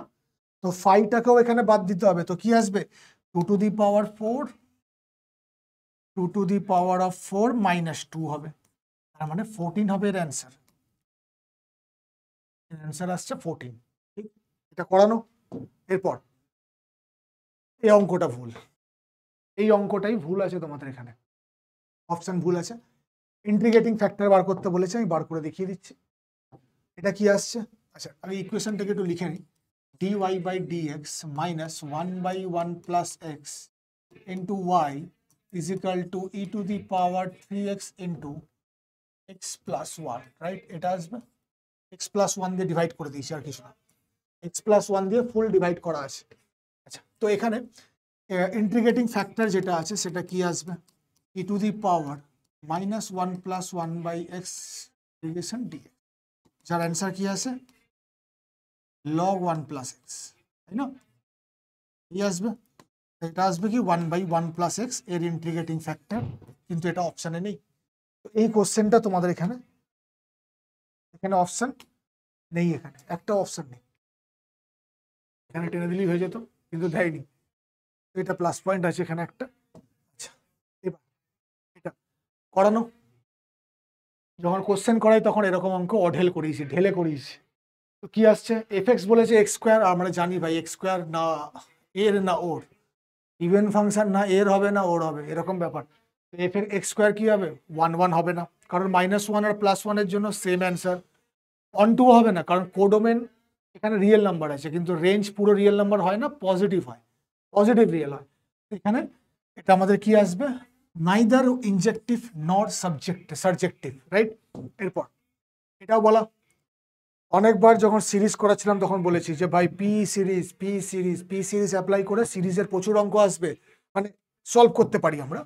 তো ফাইটাকেও এখানে বাদ দিতে হবে। তো কি আসবে, 2 two the power 4, 2 two the power of 4 minus 2 হবে, তার মানে 14 হবে এর অ্যান্সার। অ্যান্সার আসছে 14, ঠিক, এটা করানো। এরপর এই অঙ্কটা ভুল, এই অঙ্কটাই ভুল আছে তোমাদের এখানে, অপশন ভুল আছে। ইন্টিগ্রেটিং ফ্যাক্টর বার করতে বলেছে, আমি বার করে দেখিয়ে দিচ্ছি। এটা কি আসছে, আচ্ছা আমি ইকুয়েশনটাকে একটু লিখে নিই। dy by dx minus 1 by 1 plus x into y is equal to e to the power 3x into x plus 1, right. এটা আসবে x plus 1 দিয়ে ডিভাইড করে দিয়েছি, আর কিছু না, x plus 1 দিয়ে ফুল ডিভাইড করা আছে। আচ্ছা, তো এখানে ইন্টিগ্রেটিং ফ্যাক্টর যেটা আছে সেটা কি আসবে, e to the power minus 1 plus 1 by x division dx, যার অ্যান্সার কি আছে log 1 plus x, তাই না। এই আসবে, এটা আসবে কি 1 by 1 plus x এর ইন্টিগ্রেটিং ফ্যাক্টর, কিন্তু এটা অপশানে নেই। তো এই কোশ্চেনটা তোমাদের এখানে এখানে অপশন নেই, এখানে একটা অপশন নেই, এখানে টেনে দিলেই হয়ে যেত, কিন্তু দেয়নি। তো এটা প্লাস পয়েন্ট আছে এখানে একটা। আচ্ছা, এবার এটা করানো, যখন কোশ্চেন করাই তখন এরকম অঙ্ক অঢেল করিয়েছি, ঢেলে করিয়েছি। তো কি আসছে, এফ এক্স বলেছে এক্স স্কোয়ার, আমরা জানি ভাই এক্স স্কোয়ার না এর না ওর, ইভেন ফাংশন না এর হবে না ওর হবে, এরকম ব্যাপার। এফ এক্স স্কোয়ার কি হবে, 1 1 হবে না, কারণ -1 আর +1 এর জন্য সেম অ্যান্সার। অন টু হবে না, কারণ কোডোমেন এখানে রিয়েল নাম্বার আছে, কিন্তু রেঞ্জ পুরো রিয়েল নাম্বার হয় না, পজিটিভ হয়, পজিটিভ রিয়েল হয়। এখানে এটা আমাদের কি আসবে, নাইদার ইনজেক্টিভ নর সাবজেক্টিভ, রাইট। এরপর এটাও বলা, অনেকবার যখন সিরিজ করাচ্ছিলাম তখন বলেছি যে ভাই P series P series P series apply করে সিরিজের প্রচুর অঙ্ক আসবে, মানে সলভ করতে পারি আমরা।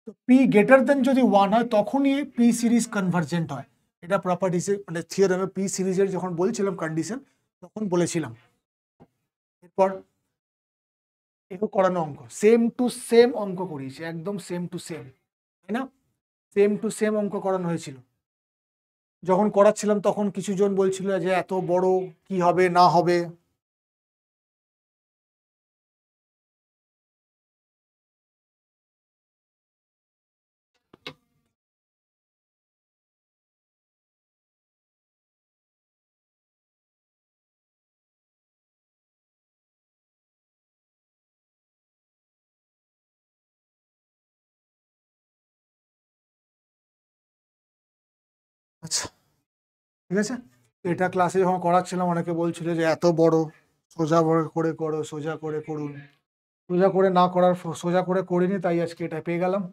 তো পি গ্রেটার দেন যদি 1 হয় তখনই পি সিরিজ কনভার্জেন্ট হয়, এটা প্রপার্টিসে মানে থিওরেমে পি সিরিজের যখন বলছিলাম কন্ডিশন তখন বলেছিলাম। এরপর এগুলো করানো অঙ্ক, সেম টু সেম অঙ্ক করিয়েছি, একদম সেম টু সেম, তাই না, সেম টু সেম অঙ্ক করানো হয়েছিল। যখন করাচ্ছিলাম তখন কিছু জন বলছিল যে এত বড় কি হবে না হবে, ঠিক আছে? এটা ক্লাসে যখন করাচ্ছিলাম অনেকে বলছিল যে এত বড়, সোজা করে করো, সোজা করে করুন। সোজা করে না করার সোজা করে করিনি, তাই আজকে এটা পেয়ে গেলাম।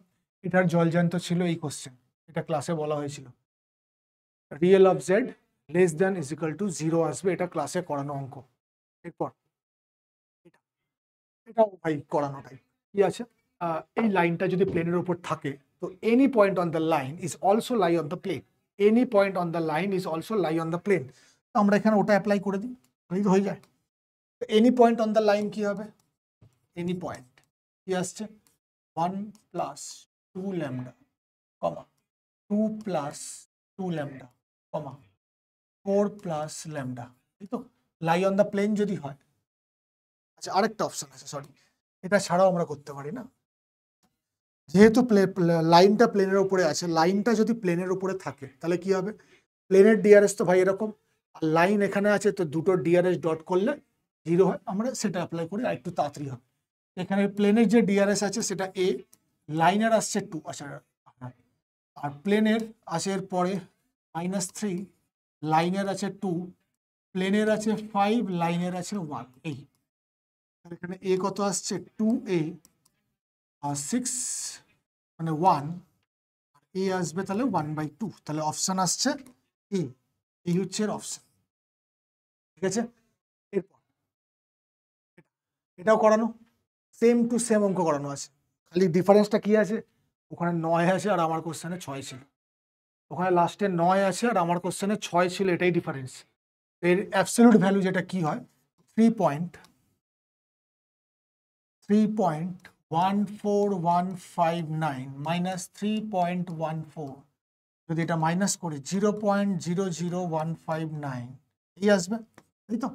এটার জলজান্ত ছিল এই কোশ্চেন, এটা ক্লাসে বলা হয়েছিল। Real of Z less than is equal to 0 আসবে, এটা ক্লাসে করানো অঙ্ক। এরপর এটাও ভাই করানোটাই কি আছে, এই লাইনটা যদি প্লেনের উপর থাকে তো any point on the line is also lie on the plane, any point on the line is also lie on the plane. আমরা এখানে ওটা অ্যাপ্লাই করে দিই, হয়ে যায়। Any point on the line কি হবে, এনি পয়েন্ট কি আসছে 1 plus 2 lambda comma 2 plus 2 lambda comma 4 plus lambda, এই তো লাই অন দ্য প্লেন যদি হয়। আচ্ছা আরেকটা অপশন আছে, সরি, এটা ছাড়াও আমরা করতে পারি না, যেহেতু লাইনটা প্লেনের উপরে আছে, লাইনটা যদি প্লেনের উপরে থাকে তাহলে কি হবে, প্লেনের ডিআরএস তো ভাই এরকম, আর লাইন এখানে আছে তো দুটো ডিআরএস ডট করলে 0 হয়, আমরা সেটা অ্যাপ্লাই করি আর একটু তাড়াতাড়ি হবে। এখানে প্লেনের যে ডিআরএস আছে সেটা এ, লাইনের আসছে 2, আচ্ছা আর প্লেনের আছে এর পরে -3, লাইনের আছে 2, প্লেনের আছে 5, লাইনের আছে 1, এই এখানে এ কত আসছে 2a আর 6 মানে 1, এ আসবে তাহলে 1/2, তাহলে অপশন আসছে এ, এই হচ্ছে এর অপশন। ঠিক আছে, এরপর এটাও করানো, সেম টু সেম অঙ্ক করানো আছে, খালি ডিফারেন্সটা কি আছে, ওখানে 9 আছে আর আমার কোশ্চেনে 6 ছিল, ওখানে লাস্টে 9 আছে আর আমার কোশ্চেনে 6 ছিল, এটাই ডিফারেন্স। এর অ্যাবসলিউট ভ্যালু যেটা কি হয় 3.14159 মাইনাস 3.14, যদি এটা মাইনাস করি 0.00159 এই আসবে, তাই তো।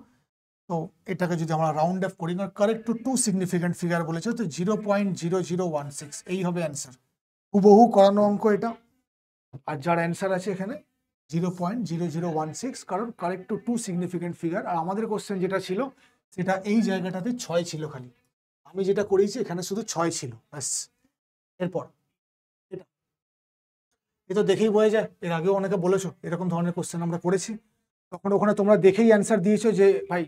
তো এটাকে যদি আমরা রাউন্ড অফ করি, কারেক্ট টু 2 সিগনিফিকেন্ট ফিগার বলেছে, তো 0.0016 এই হবে অ্যান্সার। হুবহু করানো অঙ্ক এটা, আর যার অ্যান্সার আছে এখানে 0.0016, কারণ কারেক্ট টু 2 সিগনিফিকেন্ট ফিগার। আর আমাদের কোশ্চেন যেটা ছিল সেটা এই জায়গাটাতে 6 ছিল খালি, আমি যেটা করেছি এখানে শুধু 6 ছিল ব্যাস। এরপর এটা এ তো দেখেই বোঝা যায়, এর আগেও অনেকে বলেছো এরকম ধরনের কোশ্চেন আমরা করেছি, তখন ওখানে তোমরা দেখেই অ্যান্সার দিয়েছো যে ভাই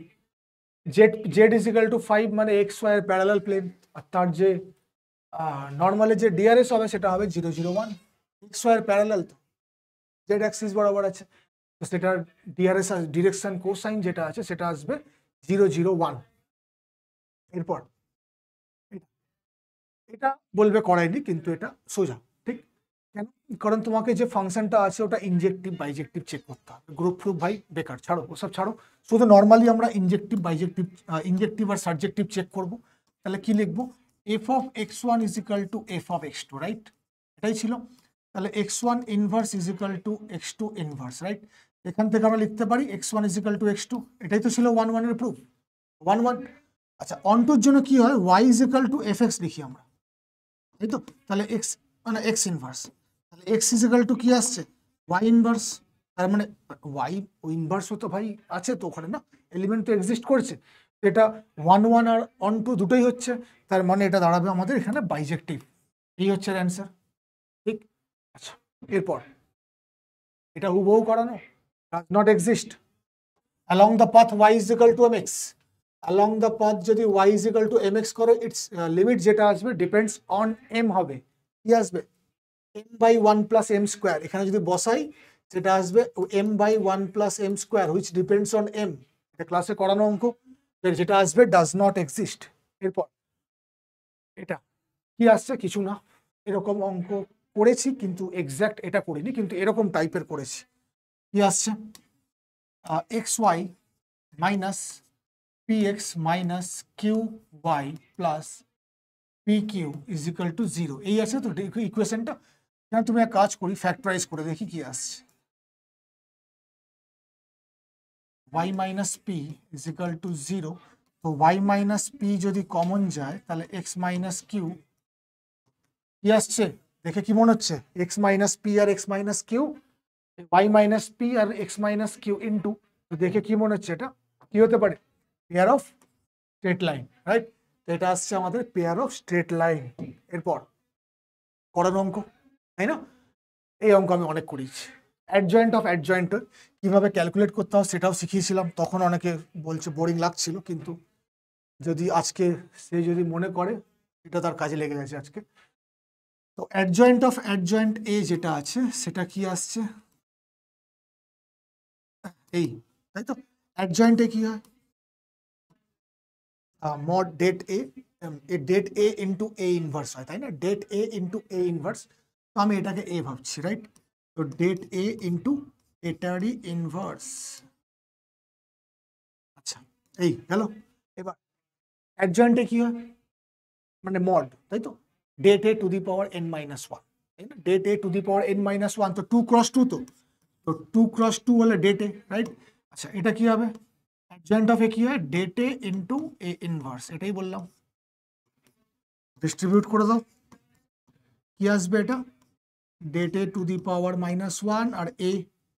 জেড ইজ ইকাল টু 5 মানে এক্স ওয়াই এর প্যারালাল প্লেন, আর তার যে নর্মালি যে ডিআরএস হবে সেটা হবে 001, এক্স ওয়াই এর প্যারালাল তো জেড অ্যাক্সিস বরাবর আছে, তো সেটার ডিআরএস ডিরেকশন কোসাইন যেটা আছে সেটা আসবে 001। এরপর এটা বলবে করায়নি, কিন্তু এটা সোজা ঠিক, কেন, কারণ তোমাকে যে ফাংশনটা আছে ওটা ইনজেক্টিভ বাইজেক্টিভ চেক করতে হবে, গ্রুপ ফ্রুপ ভাই বেকার, ছাড়ো ওসব ছাড়ো, শুধু নর্মালি আমরা ইনজেক্টিভ আর সাবজেক্টিভ চেক করব। তাহলে কি লিখবো, F of x1 is equal two F of x2, right, এটাই ছিল। তাহলে x1 inverse is equal two x2 inverse, right, এখান থেকে আমরা লিখতে পারি x1 is equal two x2, এটাই তো ছিল 1 1 এর প্রুফ, 1 1। আচ্ছা অনটুর জন্য কি হয়, y is equal two fx লিখি আমরা, তাই তো, তাহলে এক্স মানে এক্স ইনভার্স, তাহলে এক্স ইজিক্যাল টু কি আসছে ওয়াই ইনভার্স, তার মানে ওয়াই ইনভার্স তো ভাই আছে তো ওখানে না, এলিমেন্ট তো এক্সিস্ট করছে, এটা 1 1 আর অন টু দুটোই হচ্ছে, তার মানে এটা দাঁড়াবে আমাদের এখানে বাইজেক্টিভ, এই হচ্ছে অ্যান্সার, ঠিক। আচ্ছা এরপর এটা হুবহু করানো, does not exist along the path y is equal to mx, along the path যদি y is equal to mx করো, ইটস লিমিট যেটা আসবে ডিপেন্ডস অন m হবে, কি আসবে m by 1 plus m square, এখানে যদি বসাই সেটা আসবে m by 1 plus m square which depends on m, এটা ক্লাসে করানো অঙ্ক, যেটা আসবে ডাজ নট এক্সিস্ট। এরপর এটা কি আসছে, কিছু না, এরকম অঙ্ক করেছি কিন্তু এক্সাক্ট এটা করিনি, কিন্তু এরকম টাইপের করেছি, কি আসছে xy minus px minus qy plus pq is equal to 0, এই আছে তো ইকুয়েশনটা। তুমি এক কাজ করি, ফ্যাক্টরাইজ করে দেখি কি আসছে, y minus p is equal to 0, তো y মাইনাস p যদি কমন যায় তাহলে x মাইনাস q কি আসছে, দেখে কি মনে হচ্ছে x মাইনাস p আর x minus q, y minus p আর x মাইনাস q ইন্টু, দেখে কি মনে হচ্ছে এটা কি হতে পারে, pair of straight line, right, তো এটা আসছে আমাদের পেয়ার অফ স্ট্রেট লাইন। এরপর করানো অঙ্ক, তাই না, এই অঙ্ক আমি অনেক করেছি, অ্যাডজয়েন্ট অফ অ্যাডজয়েন্ট কিভাবে ক্যালকুলেট করতে হয় সেটাও শিখিয়েছিলাম, তখন অনেকে বলছে বোরিং লাগছিল, কিন্তু যদি আজকে সে যদি মনে করে এটা তার কাজে লেগে গেছে আজকে। তো অ্যাডজয়েন্ট অফ অ্যাডজয়েন্ট এ যেটা আছে সেটা কি আসছে, এই, তাই তো। অ্যাডজয়েন্ট এ কি হয়, mod date a, date a into a inverse হয়, তাই না, det a into a inverse. তো আমি এটাকে এ ভাবছি, রাইট। তো ডেট এ ইন্টু এটারই ইনভার্স। আচ্ছা, এই গেল। এবার অ্যাডজয়েন্টে কি হয়, মানে মড, তাই তো, det a to the power n minus one, তাই না, det a to the power n minus one, তো 2 × 2, তো 2 × 2 হলে ডেট এ, রাইট। আচ্ছা, এটা কি হবে, অ্যাডজয়েন্ট অফ এ কি হয়, det a into a inverse, এটাই বললাম। ডিস্ট্রিবিউট করে দাও, কি আসবে এটা, det a to the power minus one আর এ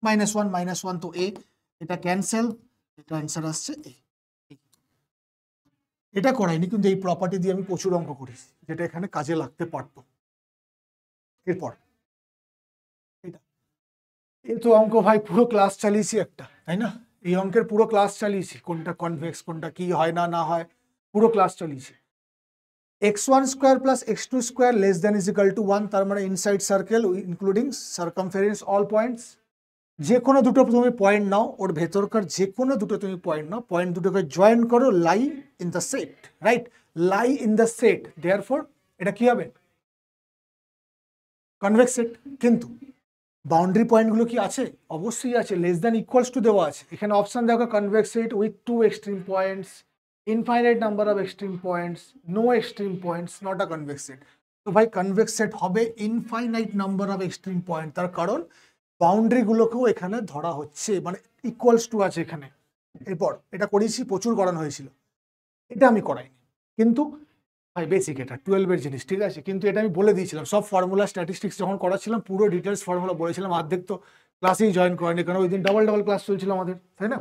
মাইনাস ওয়ান, তো এ, এটা ক্যান্সেল, এটা অ্যান্সার আসছে এ। এটা করাইনি, কিন্তু এই প্রপার্টি দিয়ে আমি প্রচুর অঙ্ক করেছি যেটা এখানে কাজে লাগতে পারতো। এরপর এটা, এই তো অঙ্ক ভাই পুরো ক্লাস চালিয়েছি একটা, তাই না, এই অঙ্কের পুরো ক্লাস চালিয়েছি, কোনটা কনভেক্স কোনটা কি হয় না না হয়, পুরো ক্লাস চালিয়েছি। x1² + x2² <= 1, তার মানে inside circle including circumference all points. যে কোনো দুটো তুমি পয়েন্ট নাও, ওর ভেতরকার যে কোনো দুটো তুমি পয়েন্ট নাও, পয়েন্ট দুটোকে জয়েন করো, lie in the set, right, lie in the set, therefore এটা কি হবে, কনভেক্স সেট। কিন্তু বাউন্ডারি পয়েন্টগুলো কি আছে, অবশ্যই আছে, লেস দ্যান ইকুয়ালস টু দেওয়া আছে, এখানে অপশন দেখো, convex set with 2 extreme points, infinite number of extreme points, no extreme points, not a convex set. তো ভাই কনভেক্স সেট হবে infinite number of extreme point, তার কারণ বাউন্ডারি গুলোকেও এখানে ধরা হচ্ছে, মানে ইকুয়ালস টু আছে এখানে। এরপর এটা করেছি, প্রচুর করানো হয়েছিল, এটা আমি করাইনি, কিন্তু ভাই বেসিক এটা 12-এর জিনিস, ঠিক আছে, কিন্তু এটা আমি বলে দিয়েছিলাম, সব ফর্মুলা স্ট্যাটিস্টিক্স যখন করাচ্ছিলাম পুরো ডিটেলস ফর্মুলা বলেছিলাম, অর্ধেক তো ক্লাসেই জয়েন করেনি, কারণ ওই দিন ডাবল ক্লাস চলছিল আমাদের, তাই না।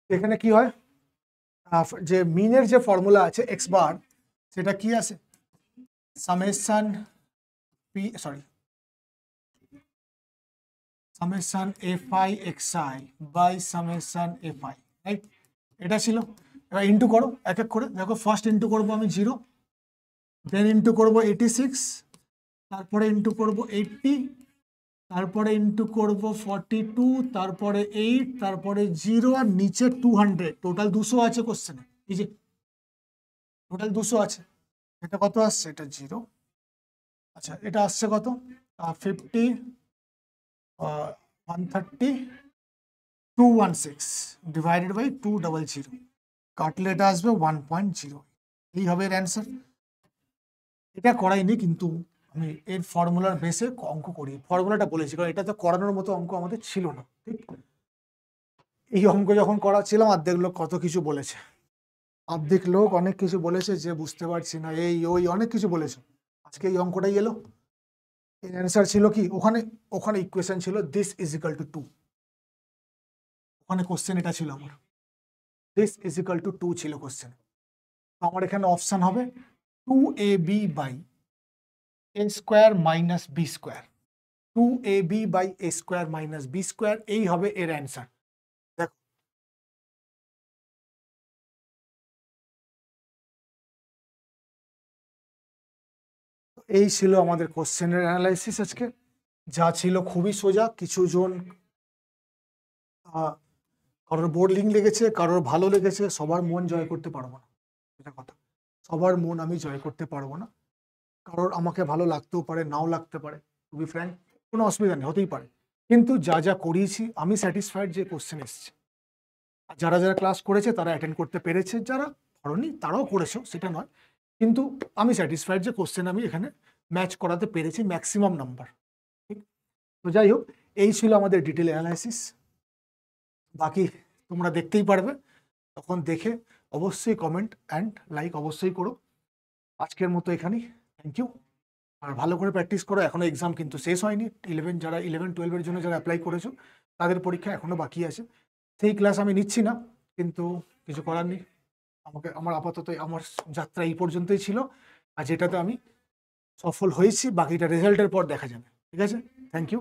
এখানে কি হয়, যে মিনের যে ফর্মুলা আছে এক্স বার, সেটা কি আছে, summation p, sorry, summation fi xi by summation fi, right, এটা ছিল। এবার ইন্টু করো এক এক করে, দেখো ফার্স্ট ইন্টু করবো আমি 0, দেন ইন্টু করবো 86, তারপরে ইন্টু করবো 80, তারপরে ইন্টু করবো 42, তারপরে 8, তারপরে 0, আর নিচে 200, টোটাল 200 আছে কোশ্চেনে, এই যে টোটাল 200 আছে। এটা কত আসছে, এটা 0। আচ্ছা, এটা আসছে কত, 50, 130, 216 ডিভাইডেড বাই 200, কাটলে এটা আসবে 1.0, এই হবে এর অ্যান্সার। এটা করাইনি, কিন্তু আমি এর ফর্মুলার বেসে অঙ্ক করি, ফর্মুলাটা বলেছি, কারণ এটা তো করানোর মতো অঙ্ক আমাদের ছিল না, ঠিক। এই অঙ্ক যখন করাচ্ছিলাম অর্ধেক লোক কত কিছু বলেছে, অর্ধেক লোক অনেক কিছু বলেছে, যে বুঝতে পারছি না, এই ওই অনেক কিছু বলেছে। আজকে এই অঙ্কটাই এলো, এর অ্যান্সার ছিল কি, ওখানে ওখানে ইকুয়েশন ছিল দিস ইজ ইকাল টু 2, ওখানে কোশ্চেন এটা ছিল আমার, দিস ইজ ইকাল টু 2 ছিল কোশ্চেন। আমার এখানে অপশন হবে 2ab by a square minus b square, 2ab by a square minus b square, এই হবে এর অ্যান্সার। দেখো, এই ছিল আমাদের কোশ্চেনের অ্যানালাইসিস আজকে, যা ছিল খুবই সোজা। কিছু জন কারোর বোরিং লেগেছে, কারোর ভালো লেগেছে, সবার মন জয় করতে পারবো না, এটা কথা, সবার মন আমি জয় করতে পারবো না, কারোর আমাকে ভালো লাগতেও পারে, নাও লাগতে পারে, টু বি ফ্র্যাঙ্ক, কোনো অসুবিধা নেই, হতেই পারে, কিন্তু যা যা করিয়েছি আমি স্যাটিসফাইড যে কোশ্চেন এসছে। আর যারা যারা ক্লাস করেছে তারা অ্যাটেন্ড করতে পেরেছে, যারা করনি তারাও করেছো, সেটা নয়, কিন্তু আমি স্যাটিসফাইড যে কোশ্চেন আমি এখানে ম্যাচ করাতে পেরেছি ম্যাক্সিমাম নাম্বার, ঠিক। তো যাই হোক, এই ছিল আমাদের ডিটেল অ্যানালাইসিস, বাকি তোমরা দেখতেই পারবে, তখন দেখে অবশ্যই কমেন্ট অ্যান্ড লাইক অবশ্যই করো। আজকের মতো এখানেই, থ্যাংক ইউ। আর ভালো করে প্র্যাকটিস করো, এখনো এক্সাম কিন্তু শেষ হয়নি, 11-12-এর জন্য যারা অ্যাপ্লাই করেছো তাদের পরীক্ষা এখনো বাকি আছে, সেই ক্লাস আমি নিচ্ছি না, কিন্তু কিছু করার নেই, আমার আপাতত আমার যাত্রা এই পর্যন্তই ছিল, আর যেটাতে আমি সফল হয়েছি বাকিটা রেজাল্টের পর দেখা যাবে, ঠিক আছে, থ্যাংক ইউ।